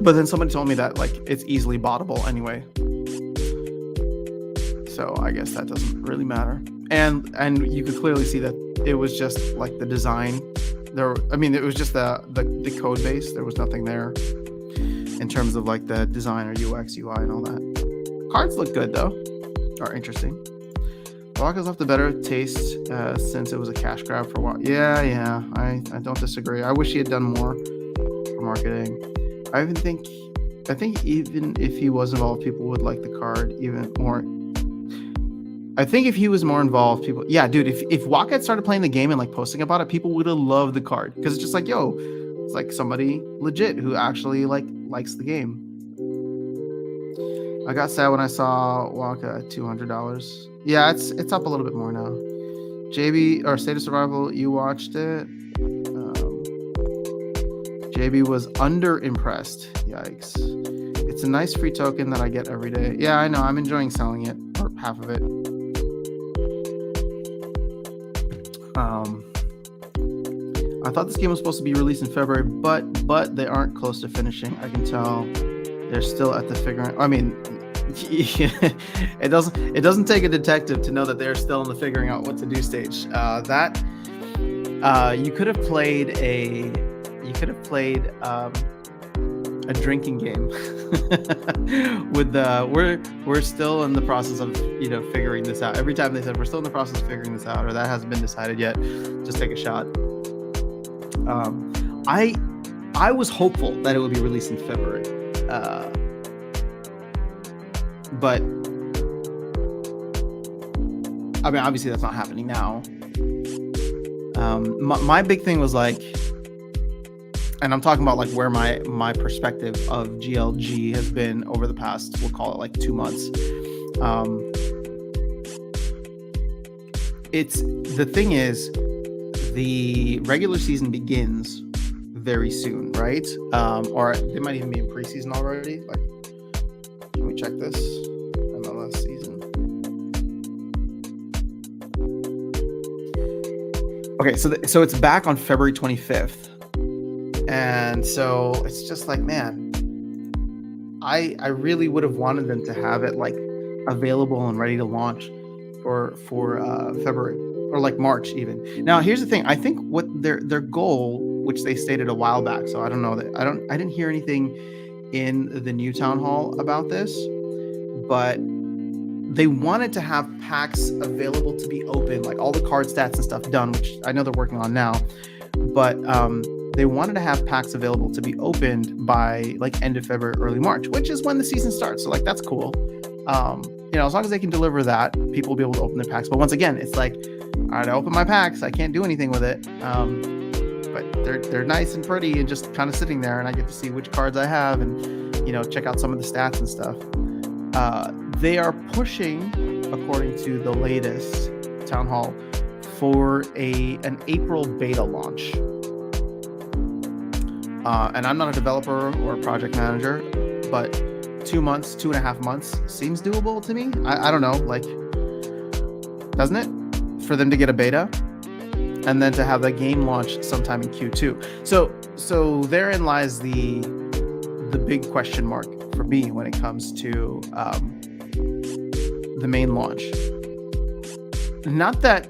But then somebody told me that like it's easily bottable anyway, so I guess that doesn't really matter. And you could clearly see that it was just like the design. It was just the code base. There was nothing there in terms of like the design or UX, UI, and all that. Cards look good though, or interesting. Waka's left a better taste since it was a cash grab for a while. Yeah, I don't disagree. I wish he had done more for marketing. I think even if he was involved, people would like the card even more. I think if he was more involved, people, yeah, dude, if Waka had started playing the game and like posting about it, people would have loved the card, because it's just like, yo, it's like somebody legit who actually like likes the game. I got sad when I saw Waka at $200. Yeah, it's up a little bit more now. JB or State of Survival, you watched it. JB was under impressed. Yikes. It's a nice free token that I get every day. Yeah, I know. I'm enjoying selling it, or half of it. I thought this game was supposed to be released in February, but they aren't close to finishing. I can tell they're still at the figuring. I mean, it doesn't take a detective to know that they're still in the figuring out what to do stage. You could have played a drinking game with we're still in the process of figuring this out. Every time they said we're still in the process of figuring this out, or that hasn't been decided yet, just take a shot. I was hopeful that it would be released in February, but I mean, obviously that's not happening now. My big thing was like, and I'm talking about like where my perspective of GLG has been over the past, we'll call it like 2 months. The thing is, the regular season begins very soon, right? Or they might even be in preseason already. Like, can we check this? MLS season. Okay, so it's back on February 25th. And so it's just like, man, I really would have wanted them to have it like available and ready to launch for February or like March even. Now, here's the thing. I think what their goal, which they stated a while back, so I don't know that I didn't hear anything in the new town hall about this, but they wanted to have packs available to be open, like all the card stats and stuff done, which I know they're working on now, but they wanted to have packs available to be opened by like end of February, early March, which is when the season starts. So like, that's cool. As long as they can deliver that, people will be able to open their packs. But once again, it's like, all right, I open my packs, I can't do anything with it. But they're nice and pretty and just kind of sitting there, and I get to see which cards I have and, check out some of the stats and stuff. They are pushing, according to the latest town hall, for an April beta launch. And I'm not a developer or a project manager, but 2.5 months seems doable to me. I don't know, like, doesn't it? For them to get a beta. and then to have the game launch sometime in Q2. So therein lies the big question mark for me when it comes to the main launch. Not that,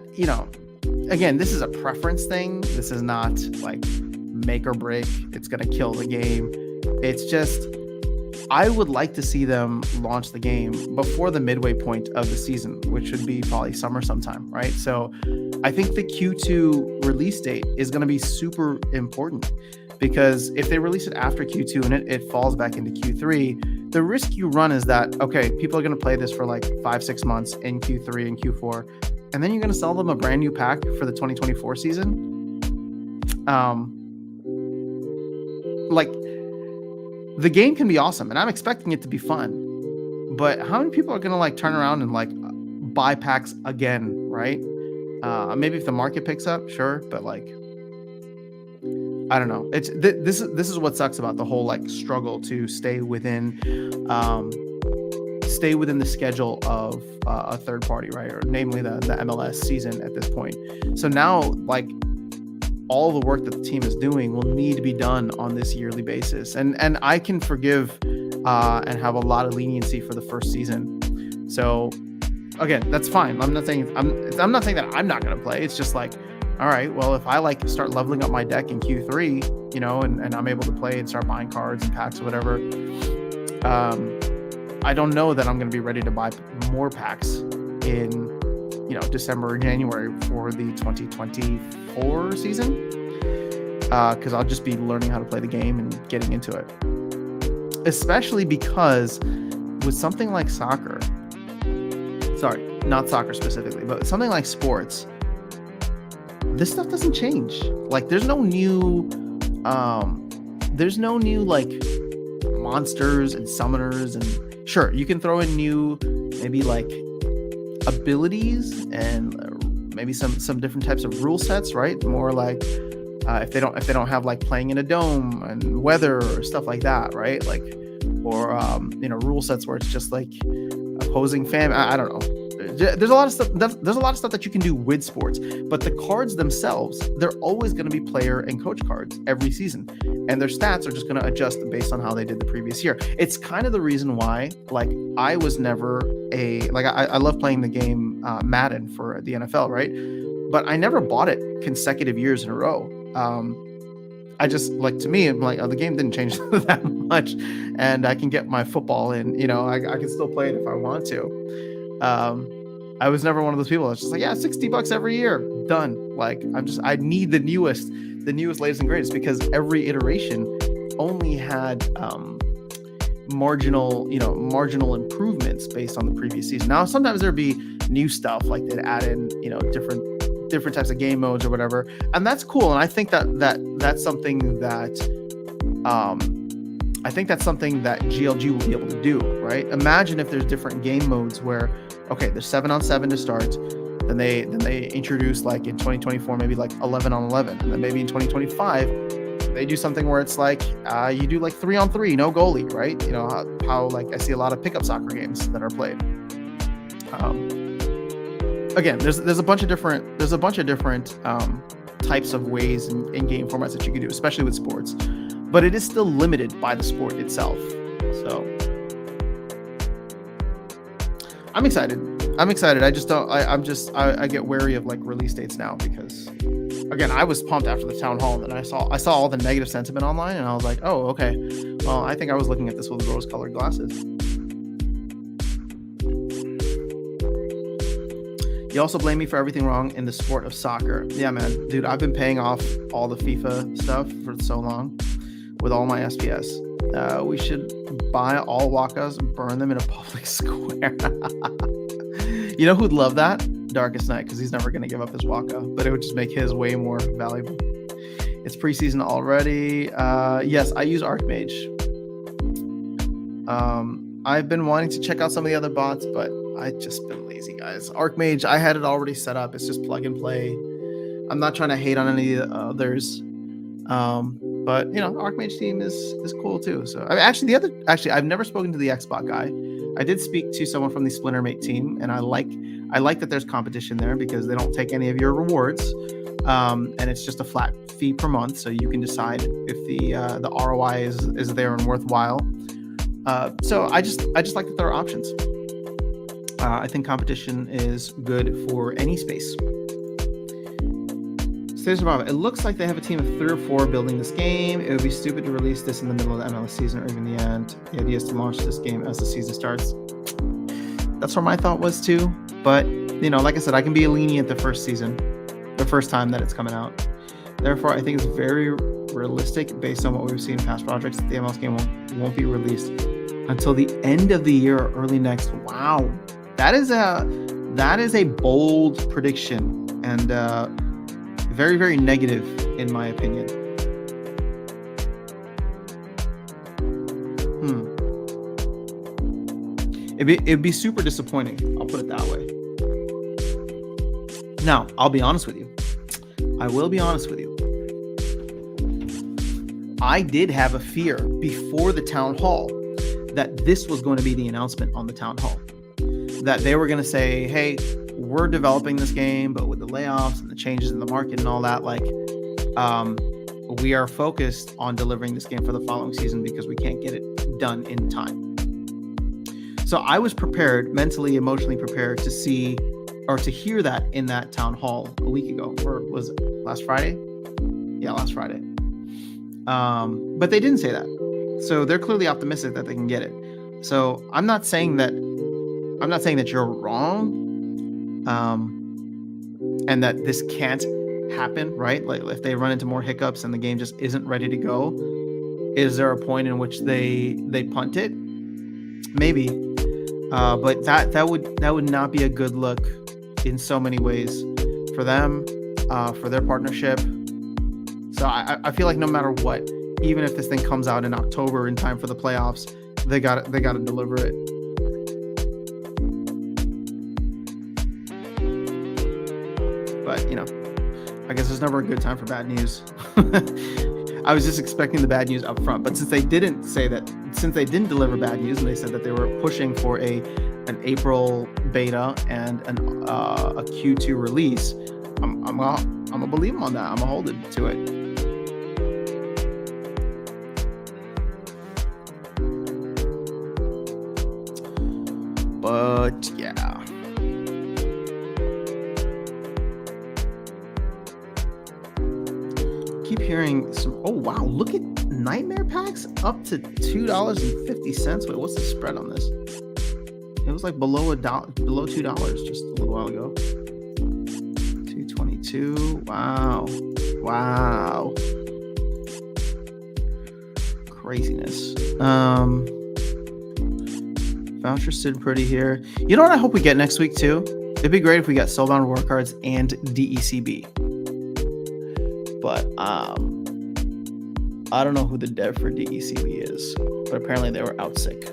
again, this is a preference thing. This is not like make or break. It's going to kill the game. It's just, I would like to see them launch the game before the midway point of the season, which would be probably summer sometime, right? So I think the Q2 release date is going to be super important, because if they release it after Q2 and it falls back into Q3, the risk you run is that, okay, people are going to play this for like 5-6 months in Q3 and Q4, and then you're going to sell them a brand new pack for the 2024 season. Like, the game can be awesome, and I'm expecting it to be fun, but how many people are going to like turn around and like buy packs again, right? Maybe if the market picks up, sure, but like, I don't know. It's this is what sucks about the whole like struggle to stay within the schedule of a third party, right? Or namely the MLS season at this point. So now, like, all the work that the team is doing will need to be done on this yearly basis. And I can forgive and have a lot of leniency for the first season. So again, that's fine. I'm not saying that I'm not going to play. It's just like, all right, well, if I like start leveling up my deck in Q3, and I'm able to play and start buying cards and packs or whatever, I don't know that I'm going to be ready to buy more packs in, December or January for the 2024 season, because I'll just be learning how to play the game and getting into it. Especially because with something like soccer, sorry, not soccer specifically, but something like sports, this stuff doesn't change. Like, there's no new like monsters and summoners, and sure, you can throw in new maybe like abilities and maybe some different types of rule sets, right? More like if they don't have like playing in a dome and weather or stuff like that, right? Like, or rule sets where it's just like opposing fan. I don't know. There's a lot of stuff. There's a lot of stuff that you can do with sports, but the cards themselves, they're always going to be player and coach cards every season, and their stats are just going to adjust based on how they did the previous year. It's kind of the reason why, like, I was never I love playing the game Madden for the NFL, right? But I never bought it consecutive years in a row. I just, like, to me, I'm like, the game didn't change that much, and I can get my football in. I can still play it if I want to. I was never one of those people that's just like, yeah, $60 every year, done. Like, I need the newest, latest and greatest, because every iteration only had marginal improvements based on the previous season. Now, sometimes there'd be new stuff, like they'd add in, different types of game modes or whatever, and that's cool. And I think that's something that GLG will be able to do, right? Imagine if there's different game modes where, okay, there's 7-on-7 to start, then they introduce, like, in 2024 maybe like 11-on-11, and then maybe in 2025 they do something where it's like you do like 3-on-3, no goalie, right? How like I see a lot of pickup soccer games that are played. Again, there's a bunch of different types of ways in game formats that you can do, especially with sports, but it is still limited by the sport itself. So I'm excited. I just don't. I get wary of like release dates now, because again, I was pumped after the town hall, and then I saw all the negative sentiment online, and I was like, oh, okay. Well, I think I was looking at this with rose-colored glasses. You also blame me for everything wrong in the sport of soccer. Yeah, man, dude, I've been paying off all the FIFA stuff for so long with all my SPS. We should buy all Wakas and burn them in a public square. You know who'd love that? Darkest Knight, because he's never going to give up his Waka, but it would just make his way more valuable. It's preseason already. Yes, I use Archmage. I've been wanting to check out some of the other bots, but I've just been lazy, guys. Archmage, I had it already set up. It's just plug and play. I'm not trying to hate on any of the others. But Archmage team is cool too. So I've never spoken to the Xbot guy. I did speak to someone from the Splintermate team, and I like that there's competition there, because they don't take any of your rewards. and it's just a flat fee per month, so you can decide if the ROI is there and worthwhile. So I just like that there are options. I think competition is good for any space. It looks like they have a team of 3 or 4 building this game. It would be stupid to release this in the middle of the MLS season or even the end. The idea is to launch this game as the season starts. That's what my thought was too. But, like I said, I can be lenient the first time that it's coming out. Therefore, I think it's very realistic based on what we've seen in past projects that the MLS game won't be released until the end of the year or early next. Wow. That is a bold prediction and very, very negative in my opinion. It'd be super disappointing. I'll put it that way. Now, I'll be honest with you. I will be honest with you. I did have a fear before the town hall that this was going to be the announcement on the town hall. That they were going to say, hey, we're developing this game, but with the layoffs and the changes in the market and all that, we are focused on delivering this game for the following season because we can't get it done in time. So I was prepared, mentally, emotionally prepared to see or to hear that in that town hall a week ago, or was it last Friday? Yeah, last Friday. But they didn't say that. So they're clearly optimistic that they can get it. So I'm not saying that you're wrong. And that this can't happen, right? Like if they run into more hiccups and the game just isn't ready to go, is there a point in which they punt it? Maybe, but that would not be a good look in so many ways for them, for their partnership. So I feel like no matter what, even if this thing comes out in October in time for the playoffs, they got to deliver it. But, I guess there's never a good time for bad news. I was just expecting the bad news up front. But since they didn't deliver bad news and they said that they were pushing for an April beta and a Q2 release, I'm gonna believe them on that. I'm gonna hold it to it. But yeah. Keep hearing some. Oh wow, look at Nightmare Packs up to $2.50. Wait, what's the spread on this? It was like below $2 just a little while ago. $2.22. Wow. Craziness. Voucher stood pretty here. You know what I hope we get next week too? It'd be great if we got Soulbound War Cards and DECB. But I don't know who the dev for DECB is, but apparently they were out sick.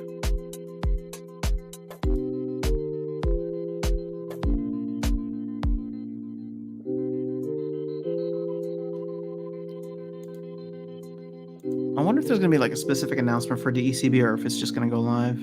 I wonder if there's going to be like a specific announcement for DECB or if it's just going to go live.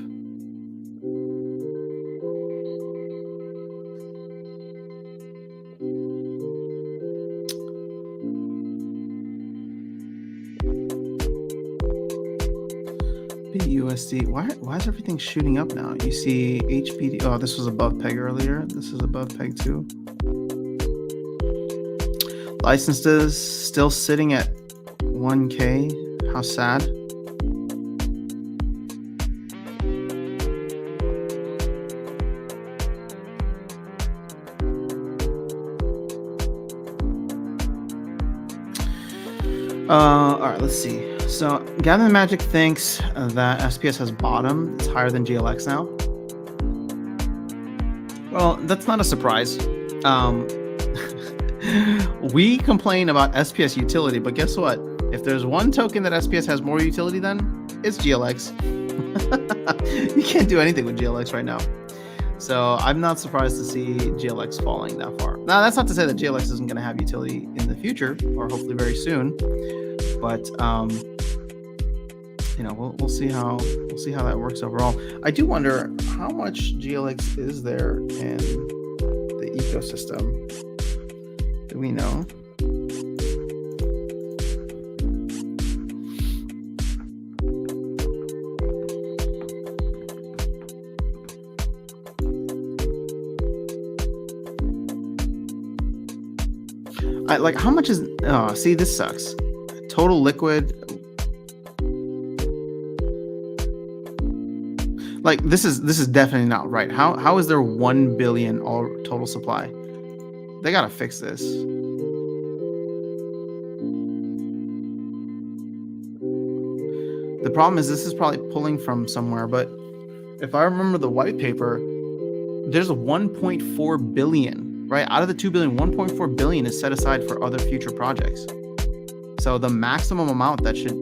BUSD. Why is everything shooting up now? You see HPD. Oh, this was above peg earlier. This is above peg too. Licenses still sitting at 1K. How sad. All right, let's see. So, Gathering Magic thinks that SPS has bottomed. It's higher than GLX now. Well, that's not a surprise. We complain about SPS utility, but guess what? If there's one token that SPS has more utility than, it's GLX. You can't do anything with GLX right now. So I'm not surprised to see GLX falling that far. Now, that's not to say that GLX isn't going to have utility in the future, or hopefully very soon. But we'll see how that works overall. I do wonder how much GLX is there in the ecosystem. Do we know? I like how much is see this sucks. Total liquid. Like this is definitely not right. How is there 1 billion all total supply? They gotta fix this. The problem is this is probably pulling from somewhere, but if I remember the white paper, there's 1.4 billion, right? Out of the 2 billion, 1.4 billion is set aside for other future projects. So the maximum amount that should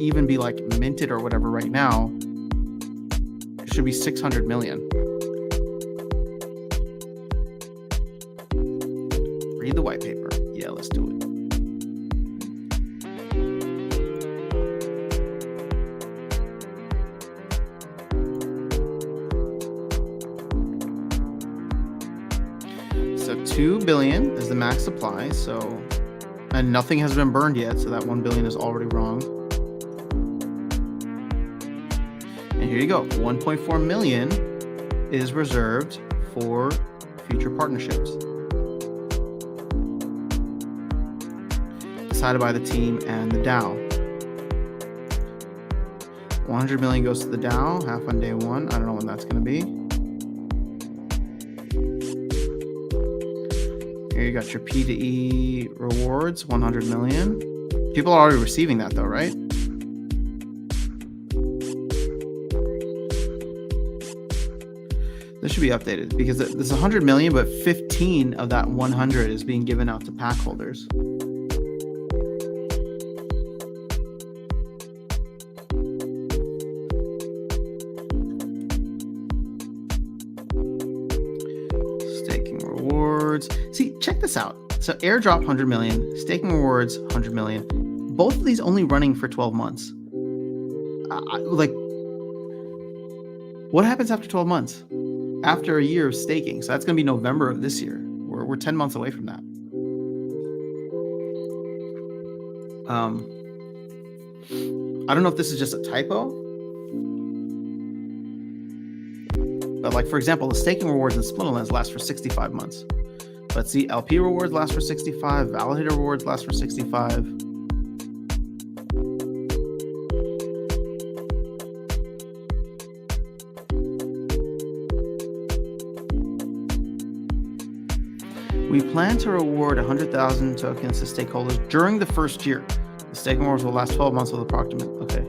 even be like minted or whatever right now should be 600 million. Read the white paper. Yeah, let's do it. So 2 billion is the max supply. So, and nothing has been burned yet. So that 1 billion is already wrong. And here you go. 1.4 million is reserved for future partnerships. Decided by the team and the DAO. 100 million goes to the DAO, half on day one. I don't know when that's going to be. Here you got your P2E rewards, 100 million. People are already receiving that though, right? This should be updated because there's 100 million, but 15 of that 100 is being given out to pack holders. Staking rewards. See, check this out. So airdrop 100 million, staking rewards 100 million. Both of these only running for 12 months. Like, what happens after 12 months? After a year of staking. So that's going to be November of this year. We're 10 months away from that. I don't know if this is just a typo, but like, for example, the staking rewards in Splinterlands last for 65 months. Let's see, LP rewards last for 65, validator rewards last for 65. We plan to reward 100,000 tokens to stakeholders during the first year. The staking rewards will last 12 months with approximate. Okay.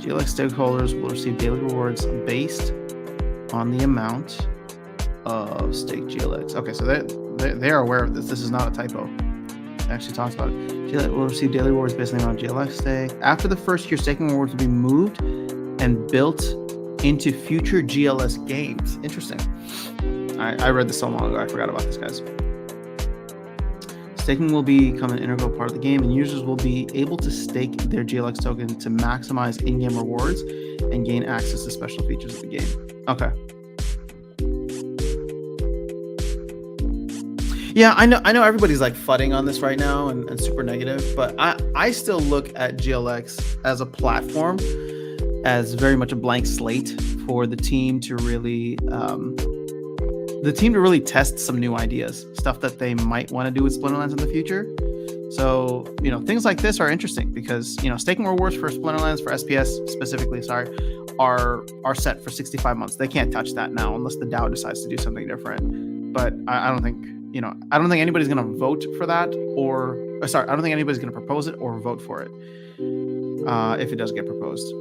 GLX stakeholders will receive daily rewards based on the amount of staked GLX. Okay, so they are aware of this. This is not a typo. It actually talks about it. GLX will receive daily rewards based on the amount of GLX stake. After the first year, staking rewards will be moved and built into future GLS games. Interesting. I read this so long ago, I forgot about this, guys. Staking will become an integral part of the game, and users will be able to stake their GLX token to maximize in-game rewards and gain access to special features of the game. Okay. Yeah, I know everybody's like fudding on this right now and super negative, but I still look at GLX as a platform, as very much a blank slate for the team to really test some new ideas, stuff that they might want to do with Splinterlands in the future. So, things like this are interesting because, staking rewards for Splinterlands, for SPS specifically, are set for 65 months. They can't touch that now unless the DAO decides to do something different. But I don't think, I don't think anybody's going to vote for that I don't think anybody's going to propose it or vote for it if it does get proposed.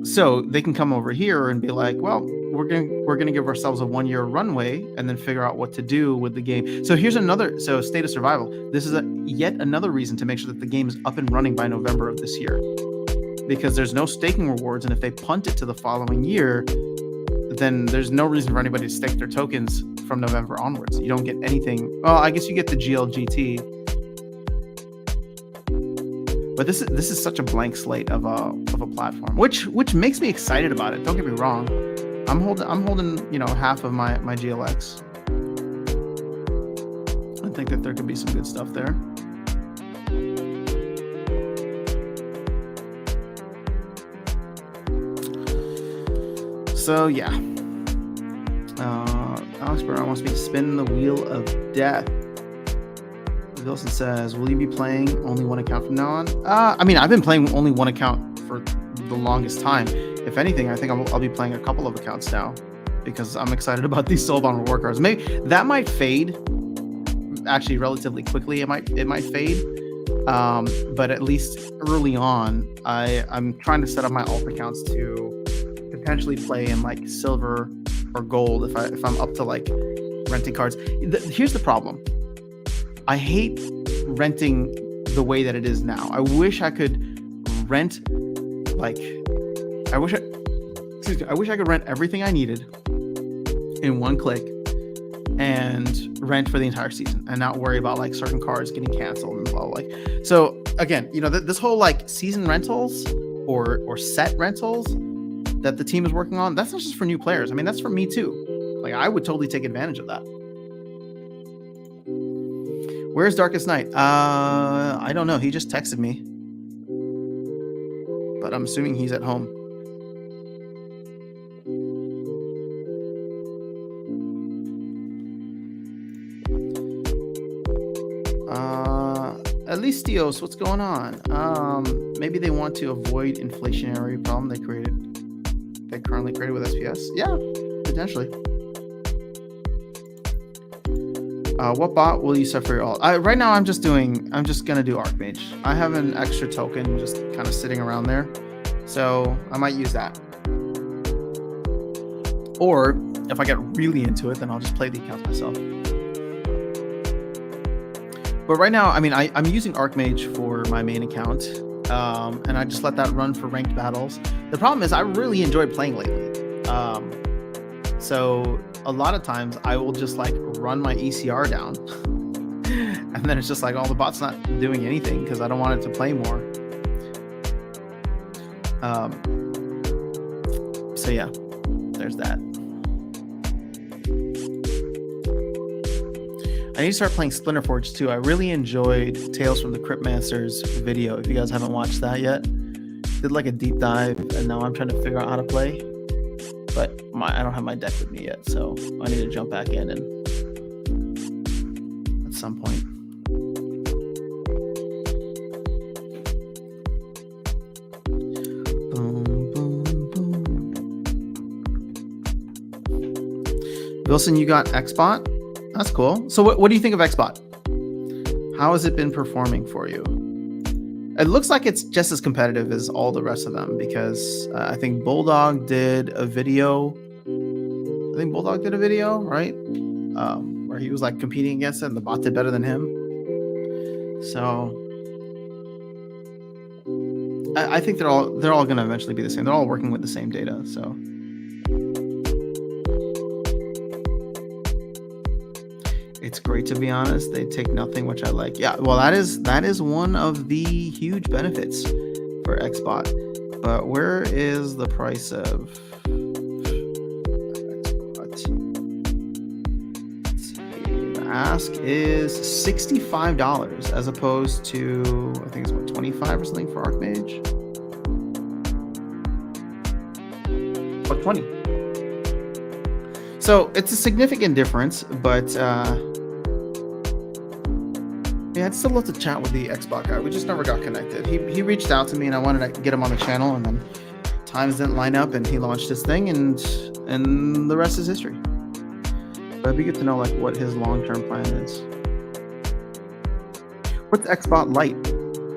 So they can come over here and be like, well, we're gonna give ourselves a 1-year runway and then figure out what to do with the game. So here's State of Survival. This is yet another reason to make sure that the game is up and running by November of this year, because there's no staking rewards, and if they punt it to the following year, then there's no reason for anybody to stake their tokens from November onwards. You don't get anything. Well, I guess you get the GLGT, but this is such a blank slate of a platform, which makes me excited about it. Don't get me wrong. I'm holding half of my GLX. I think that there could be some good stuff there. So yeah. Foxborough wants me to spin the wheel of death. Wilson says, will you be playing only one account from now on? I mean, I've been playing only one account for the longest time. If anything, I think I'll be playing a couple of accounts now because I'm excited about these Soulbound reward cards. Maybe that might fade actually relatively quickly. It might fade. But at least early on, I'm trying to set up my alt accounts to potentially play in like silver or gold if I'm up to like renting cards. Here's the problem. I hate renting the way that it is now. I wish I could rent I wish I could rent everything I needed in one click and rent for the entire season and not worry about like certain cards getting canceled and blah, blah, blah. So again, this whole like season rentals or set rentals that the team is working on, that's not just for new players. I mean, that's for me too. Like I would totally take advantage of that. Where's Darkest Night? I don't know. He just texted me, but I'm assuming he's at home. Alistios, what's going on? Maybe they want to avoid inflationary problem they currently created with SPS. Yeah, potentially. What bot will you set for your alt? Right now, I'm just gonna do Archmage. I have an extra token just kind of sitting around there, so I might use that. Or if I get really into it, then I'll just play the accounts myself. But right now, I mean, I'm using Archmage for my main account, and I just let that run for ranked battles. The problem is I really enjoyed playing lately. So a lot of times I will just like run my ECR down and then it's just like all the bot's not doing anything because I don't want it to play more. So yeah, there's that. I need to start playing Splinter Forge too. I really enjoyed Tales from the Cryptmancer's video. If you guys haven't watched that yet, did like a deep dive, and now I'm trying to figure out how to play. But I don't have my deck with me yet, so I need to jump back in and at some point. Boom, boom, boom. Wilson, you got XBot? That's cool. So what do you think of XBot? How has it been performing for you? It looks like it's just as competitive as all the rest of them because I think Bulldog did a video. Right? Where he was like competing against it and the bot did better than him. So I think they're all going to eventually be the same. They're all working with the same data. So it's great, to be honest. They take nothing, which I like. Yeah, well, that is one of the huge benefits for XBot. But where is the price of XBot? The ask is $65 as opposed to, I think it's what, $25 or something for Archmage? What, 20? So it's a significant difference, but yeah, I'd still love to chat with the XBot guy. We just never got connected. He reached out to me and I wanted to get him on the channel, and then times didn't line up and he launched his thing, and the rest is history. But it'd be good to know like what his long-term plan is. What's XBot Lite?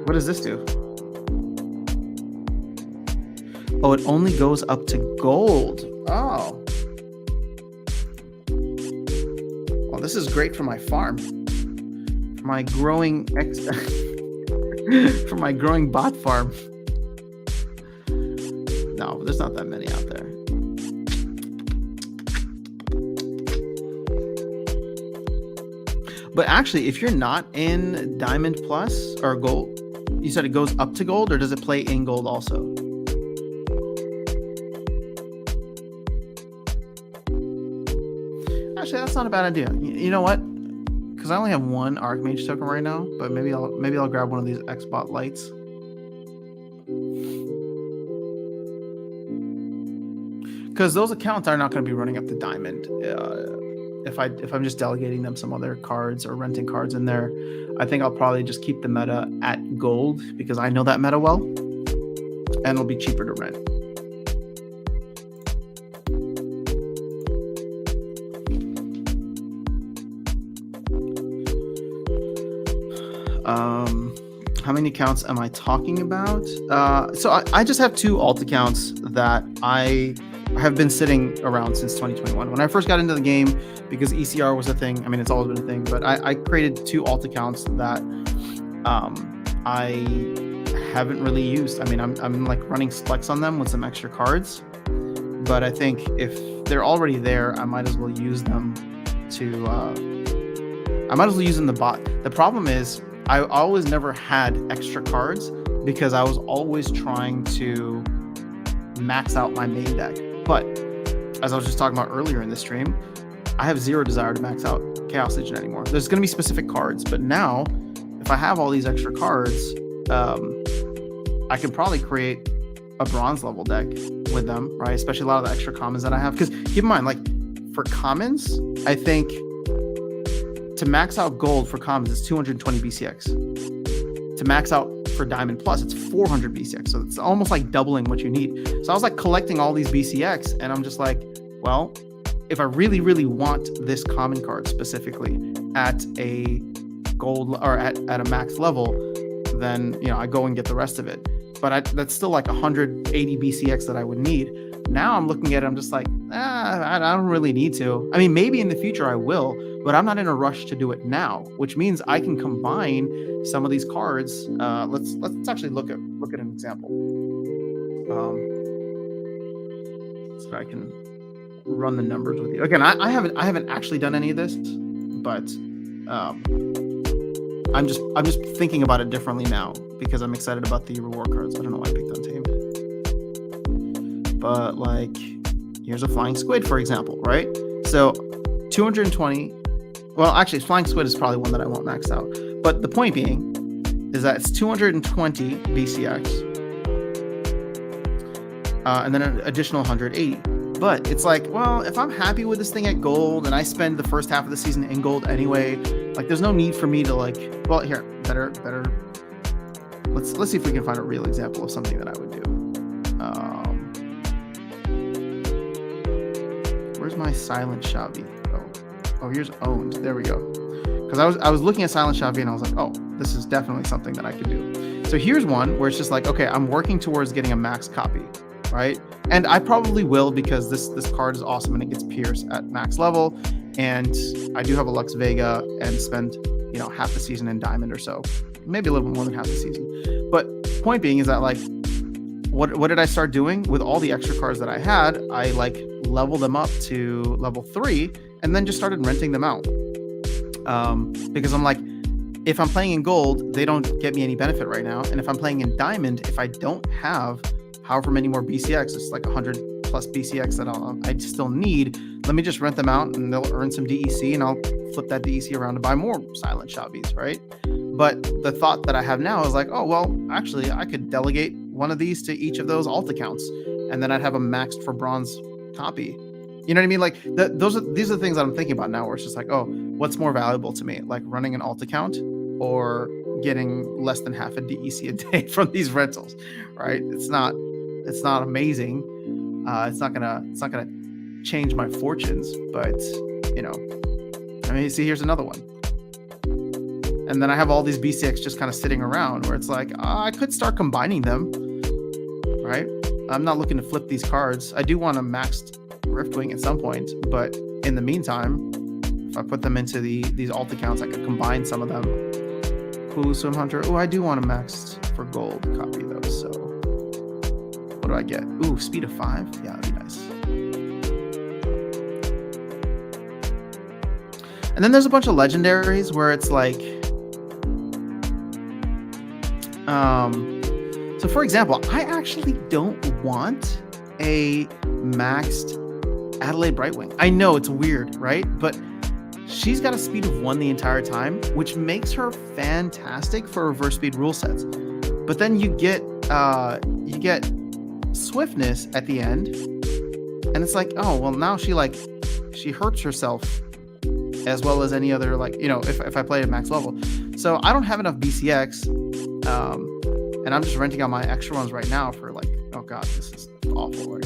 What does this do? Oh, it only goes up to gold. Oh. Well, this is great for my farm. For my growing for my growing bot farm. No, there's not that many out there. But actually, if you're not in Diamond Plus or Gold, you said it goes up to gold, or does it play in gold also? Actually, that's not a bad idea. You know what? Because I only have one Archmage token right now, but maybe I'll grab one of these XBot lights. Because those accounts are not going to be running up to Diamond if I'm just delegating them some other cards or renting cards in there, I think I'll probably just keep the meta at gold because I know that meta well, and it'll be cheaper to rent. How many accounts am I talking about? So I just have 2 alt accounts that I have been sitting around since 2021. When I first got into the game, because ECR was a thing. I mean, it's always been a thing, but I created 2 alt accounts that I haven't really used. I mean, I'm like running Splex on them with some extra cards, but I think if they're already there, I might as well use them to. I might as well use them to bot. The problem is, I always never had extra cards because I was always trying to max out my main deck. But as I was just talking about earlier in the stream, I have 0 desire to max out Chaos Legion anymore. There's going to be specific cards, but now if I have all these extra cards, I can probably create a bronze level deck with them, right? Especially a lot of the extra commons that I have. Because keep in mind, like for commons, I think to max out gold for commons is 220 BCX. To max out for diamond plus, it's 400 BCX. So it's almost like doubling what you need. So I was like collecting all these BCX, and I'm just like, well, if I really, really want this common card specifically at a gold or at a max level, then I go and get the rest of it. But that's still like 180 BCX that I would need. Now I'm looking at it, I'm just like, I don't really need to. I mean, maybe in the future I will, but I'm not in a rush to do it now, which means I can combine some of these cards. Let's actually look at an example. So I can run the numbers with you. Again, I haven't actually done any of this, but I'm just thinking about it differently now because I'm excited about the reward cards. I don't know why I picked Untamed. But like, here's a Flying Squid, for example, right? So 220. Well, actually, Flying Squid is probably one that I won't max out. But the point being is that it's 220 BCX, and then an additional 180. But it's like, well, if I'm happy with this thing at gold and I spend the first half of the season in gold anyway, like there's no need for me to like, well, here, better. Let's see if we can find a real example of something that I would do. Where's my Silent Shavi? Oh, here's Owned. There we go. Because I was looking at Silent Shavi and I was like, oh, this is definitely something that I could do. So here's one where it's just like, okay, I'm working towards getting a max copy, right? And I probably will because this card is awesome and it gets Pierce at max level. And I do have a Lux Vega and spend, half the season in Diamond or so. Maybe a little bit more than half the season. But point being is that like, what did I start doing with all the extra cards that I had? I like leveled them up to level 3 and then just started renting them out. Because I'm like, if I'm playing in gold, they don't get me any benefit right now. And if I'm playing in diamond, if I don't have however many more BCX, it's like 100 plus BCX that I still need, let me just rent them out and they'll earn some DEC and I'll flip that DEC around to buy more Silent Shavis, right? But the thought that I have now is like, oh, well, actually, I could delegate one of these to each of those alt accounts and then I'd have a maxed for bronze copy. You know what I mean? Like these are the things that I'm thinking about now where it's just like, oh, what's more valuable to me? Like running an alt account or getting less than half a DEC a day from these rentals, right? It's not amazing. It's not gonna change my fortunes, but I mean, see, here's another one. And then I have all these BCX just kind of sitting around where it's like, I could start combining them, right? I'm not looking to flip these cards. I do want a maxed Riftwing at some point, but in the meantime, if I put them into these alt accounts, I could combine some of them. Hulu Swim Hunter. Oh, I do want a maxed for gold copy though, so what do I get? Ooh, speed of 5. Yeah, that'd be nice. And then there's a bunch of legendaries where it's like, so for example, I actually don't want a maxed Adelaide Brightwing. I know it's weird, right? But she's got a speed of 1 the entire time, which makes her fantastic for reverse speed rule sets. But then you get swiftness at the end, and it's like, oh well, now she hurts herself as well as any other, like, if I play at max level. So I don't have enough BCX, and I'm just renting out my extra ones right now for like, oh god, this is awful.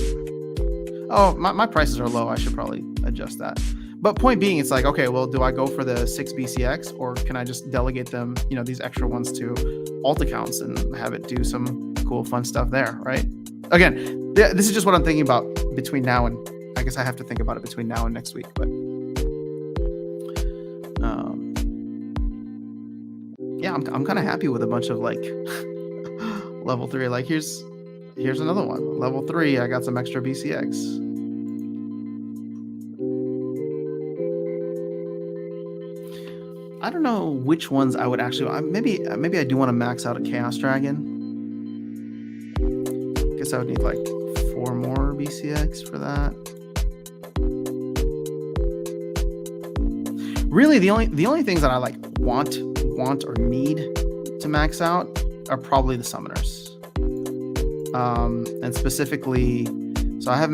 Oh, my prices are low. I should probably adjust that. But point being, it's like, okay, well, do I go for the 6 BCX, or can I just delegate them, these extra ones to alt accounts and have it do some cool, fun stuff there, right? Again, this is just what I'm thinking about between now and, I guess I have to think about it between now and next week. But yeah, I'm kind of happy with a bunch of like level 3. Like here's another one. Level 3, I got some extra BCX. I don't know which ones I would actually. Maybe I do want to max out a Chaos Dragon. Guess I would need like 4 more BCX for that. Really, the only things that I like want or need to max out are probably the summoners. And specifically, so I have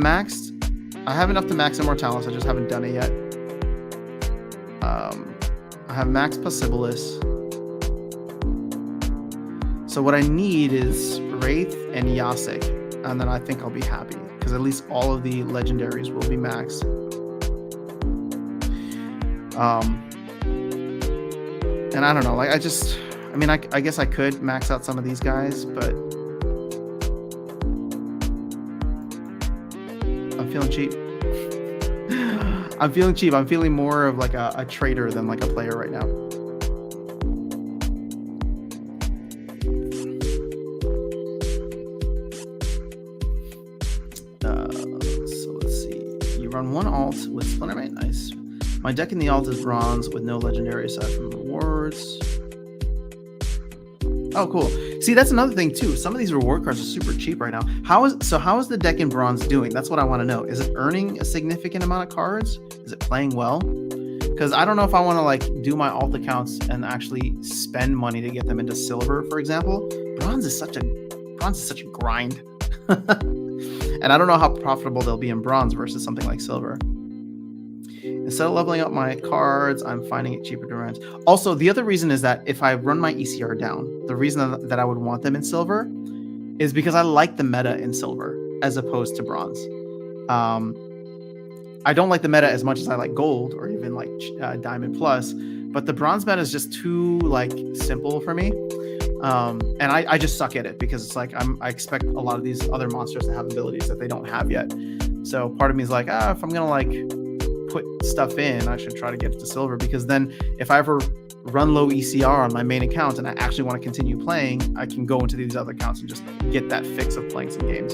enough to max Immortalis. I just haven't done it yet. I have max Possibilis. So what I need is Wraith and Yasik, and then I think I'll be happy, because at least all of the legendaries will be maxed. And I don't know, like I guess I could max out some of these guys, but I'm feeling cheap. I'm feeling more of like a trader than like a player right now. So let's see. You run 1 alt with Splintermate. Nice. My deck in the alt is bronze with no legendary aside from rewards. Oh, cool. See, that's another thing too. Some of these reward cards are super cheap right now. How is the deck in bronze doing? That's what I want to know. Is it earning a significant amount of cards? Is it playing well? Because I don't know if I want to like do my alt accounts and actually spend money to get them into silver, for example. Bronze is such a grind. And I don't know how profitable they'll be in bronze versus something like silver. Instead of leveling up my cards, I'm finding it cheaper to rent. Also, the other reason is that if I run my ECR down, the reason that I would want them in silver is because I like the meta in silver as opposed to bronze. I don't like the meta as much as I like gold or even like diamond plus, but the bronze meta is just too like simple for me. And I just suck at it because it's like I expect a lot of these other monsters to have abilities that they don't have yet. So part of me is like, if I'm gonna like put stuff in, I should try to get it to silver, because then if I ever run low ECR on my main account and I actually want to continue playing, I can go into these other accounts and just get that fix of playing some games.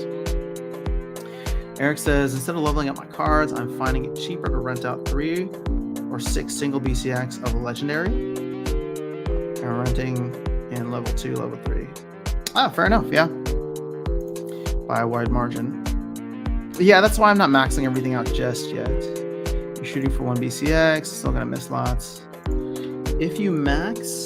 Eric says, instead of leveling up my cards, I'm finding it cheaper to rent out 3 or 6 single BCX of a legendary and renting in level 2, level 3. Fair enough, yeah. By a wide margin. But yeah, that's why I'm not maxing everything out just yet. You're shooting for 1 BCX, still gonna miss lots. If you max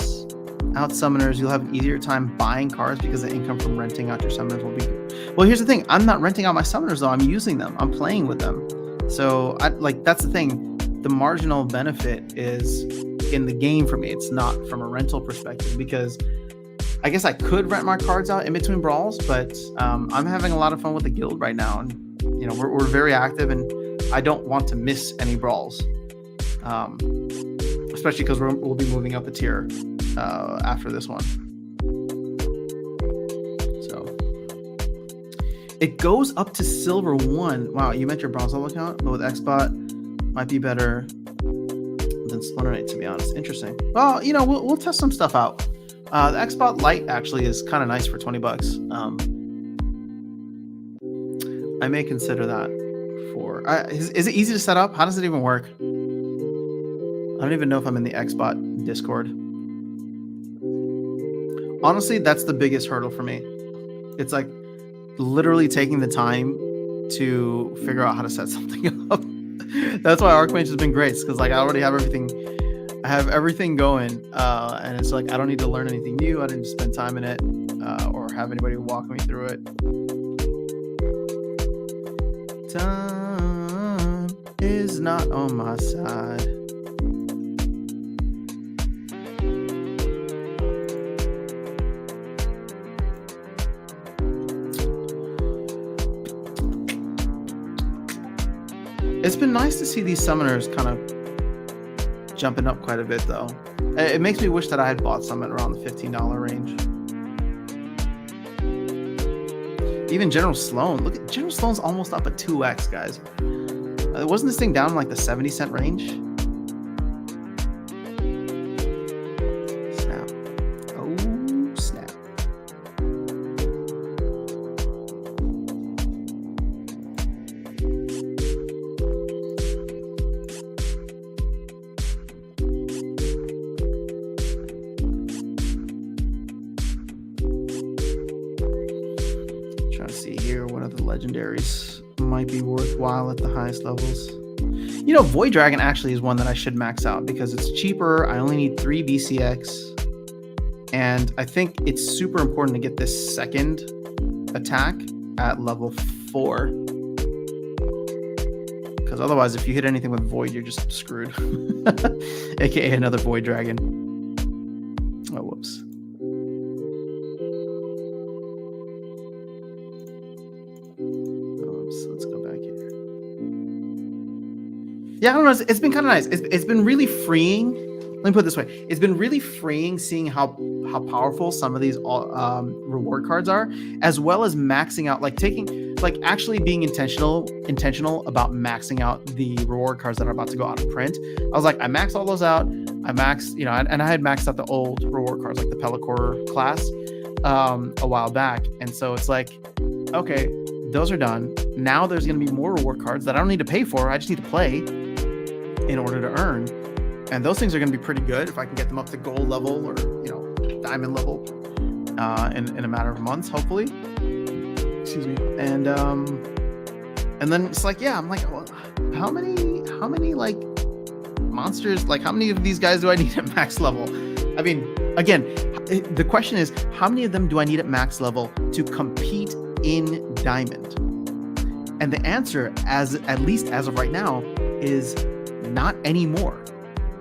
out summoners, you'll have an easier time buying cards because the income from renting out your summoners will be good. Well, here's the thing. I'm not renting out my summoners though. I'm using them. I'm playing with them. So that's the thing. The marginal benefit is in the game for me. It's not from a rental perspective, because I guess I could rent my cards out in between brawls, but I'm having a lot of fun with the guild right now. And we're very active, and I don't want to miss any brawls. Especially because we'll be moving up a tier after this one. So it goes up to silver 1. Wow, you meant your bronze level account, but with Xbot might be better than Splintermate, to be honest. Interesting. Well, we'll test some stuff out. The Xbot Lite actually is kind of nice for $20. I may consider that for. Is it easy to set up? How does it even work? I don't even know if I'm in the Xbot Discord. Honestly, that's the biggest hurdle for me. It's like literally taking the time to figure out how to set something up. That's why Archmage has been great, because like I already have everything. I have everything going, and it's like I don't need to learn anything new. I didn't spend time in it, or have anybody walk me through it. Time is not on my side. It's been nice to see these summoners kind of jumping up quite a bit, though. It makes me wish that I had bought some at around the $15 range. Even General Sloan. Look at General Sloan's almost up at 2x, guys. Wasn't this thing down in like the 70-cent range? Snap. Oh, snap. Trying to see here what other legendaries might be worthwhile at the highest levels. You know, Void Dragon actually is one that I should max out because it's cheaper. I only need 3 BCX. And I think it's super important to get this second attack at level 4. Because otherwise, if you hit anything with Void, you're just screwed. AKA another Void Dragon. Oh, whoops. Let's go back here. Yeah, I don't know. It's been kind of nice. It's been really freeing. Let me put it this way. It's been really freeing seeing how powerful some of these reward cards are, as well as maxing out, actually being intentional about maxing out the reward cards that are about to go out of print. I was like, I maxed all those out. I maxed, and I had maxed out the old reward cards like the Pelacor class a while back. And so it's like, okay, those are done. Now there's going to be more reward cards that I don't need to pay for. I just need to play in order to earn. And those things are going to be pretty good if I can get them up to gold level or, diamond level in a matter of months, hopefully. Excuse me. And then it's like, yeah, I'm like, well, how many like monsters, like how many of these guys do I need at max level? I mean, again, the question is, how many of them do I need at max level to compete in Diamond? And the answer, at least as of right now, is not anymore,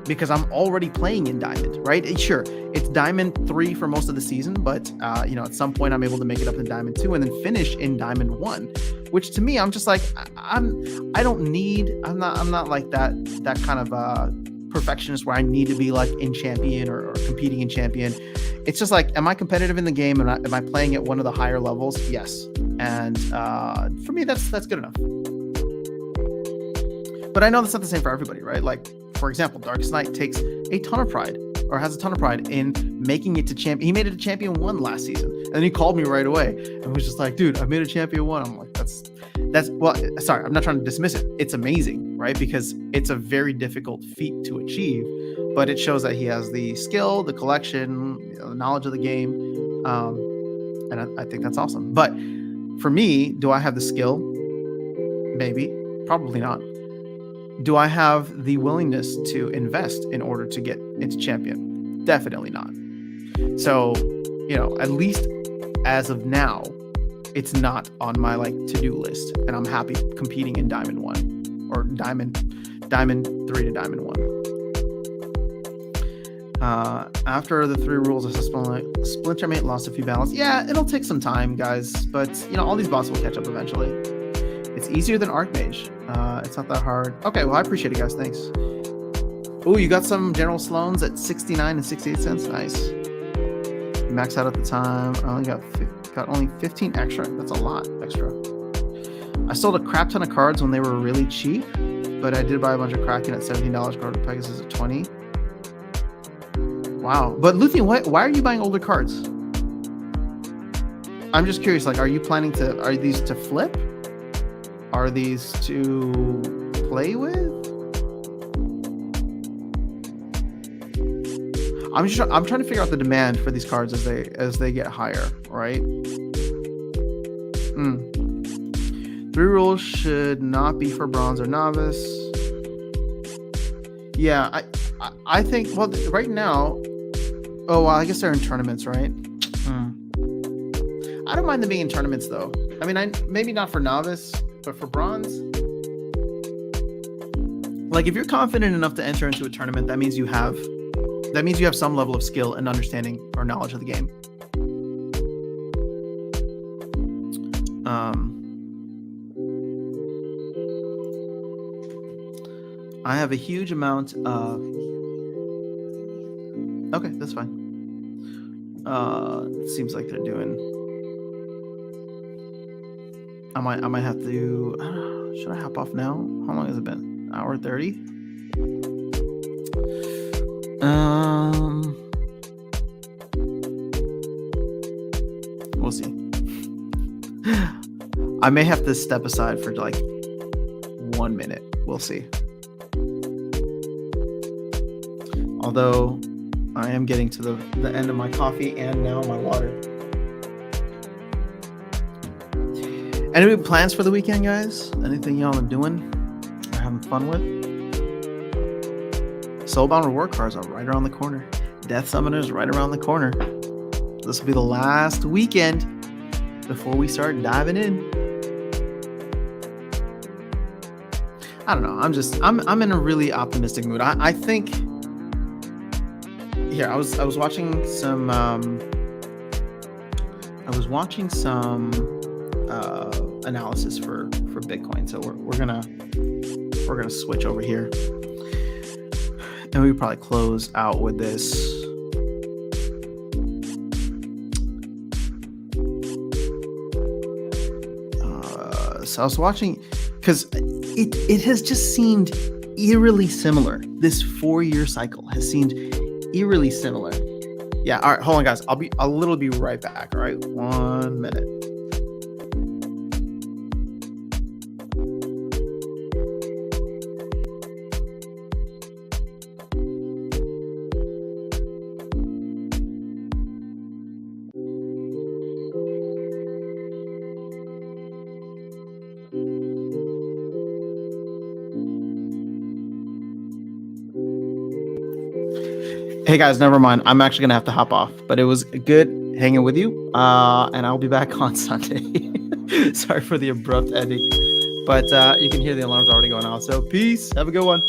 because I'm already playing in Diamond, right? Sure, it's Diamond 3 for most of the season, but at some point I'm able to make it up to Diamond 2 and then finish in Diamond 1, which to me, I'm just like, I'm not like that kind of perfectionist where I need to be like in Champion or competing in Champion. It's just like, am I competitive in the game and am I playing at one of the higher levels? Yes. And for me, that's good enough. But I know that's not the same for everybody, right? Like, for example, Darkest Knight takes a ton of pride, or has a ton of pride in making it to champion. He made it to Champion 1 last season, and then he called me right away and was just like, dude, I made a Champion 1. I'm like, well, sorry, I'm not trying to dismiss it. It's amazing, right? Because it's a very difficult feat to achieve, but it shows that he has the skill, the collection, the knowledge of the game. And I think that's awesome. But for me, do I have the skill? Maybe, probably not. Do I have the willingness to invest in order to get into Champion? Definitely not. So, at least as of now, it's not on my to-do list, and I'm happy competing in Diamond 1 or Diamond 3 to Diamond 1. After the 3 rules of Splintermate lost a few battles. Yeah, it'll take some time, guys, but all these bots will catch up eventually. It's easier than Archmage. It's not that hard. Okay, well, I appreciate it, guys. Thanks. Oh, you got some General Sloans at 69 and 68 cents. Nice. Max out at the time. I only got only 15 extra. That's a lot extra. I sold a crap ton of cards when they were really cheap, but I did buy a bunch of Kraken at $17, Card of Pegasus at 20. Wow. But Luthien, why are you buying older cards? I'm just curious, are these to flip? Are these to play with? I'm trying to figure out the demand for these cards as they get higher, right? 3 rules should not be for bronze or novice. Yeah, I think, well, right now, oh, well, I guess they're in tournaments, right? I don't mind them being in tournaments, though. I mean, maybe not for novice, but for bronze, if you're confident enough to enter into a tournament, that means you have some level of skill and understanding or knowledge of the game. I have a huge amount of. Okay, that's fine. It seems like they're doing. I might have to. I don't know, should I hop off now? How long has it been? Hour 30. We'll see. I may have to step aside for like 1 minute. We'll see. Although I am getting to the end of my coffee and now my water. Any plans for the weekend, guys? Anything y'all are doing or having fun with? Soulbound reward cards are right around the corner. Death Summoner is right around the corner. This will be the last weekend before we start diving in. I don't know. I'm in a really optimistic mood. I think here I was watching some analysis for Bitcoin. So we're gonna switch over here. And we probably close out with this. So I was watching because it has just seemed eerily similar. This 4-year cycle has seemed eerily similar. Yeah. All right. Hold on, guys. I'll literally be right back. All right. 1 minute. Hey guys, never mind. I'm actually gonna have to hop off, but it was good hanging with you. And I'll be back on Sunday. Sorry for the abrupt ending, but you can hear the alarms already going off. So peace. Have a good one.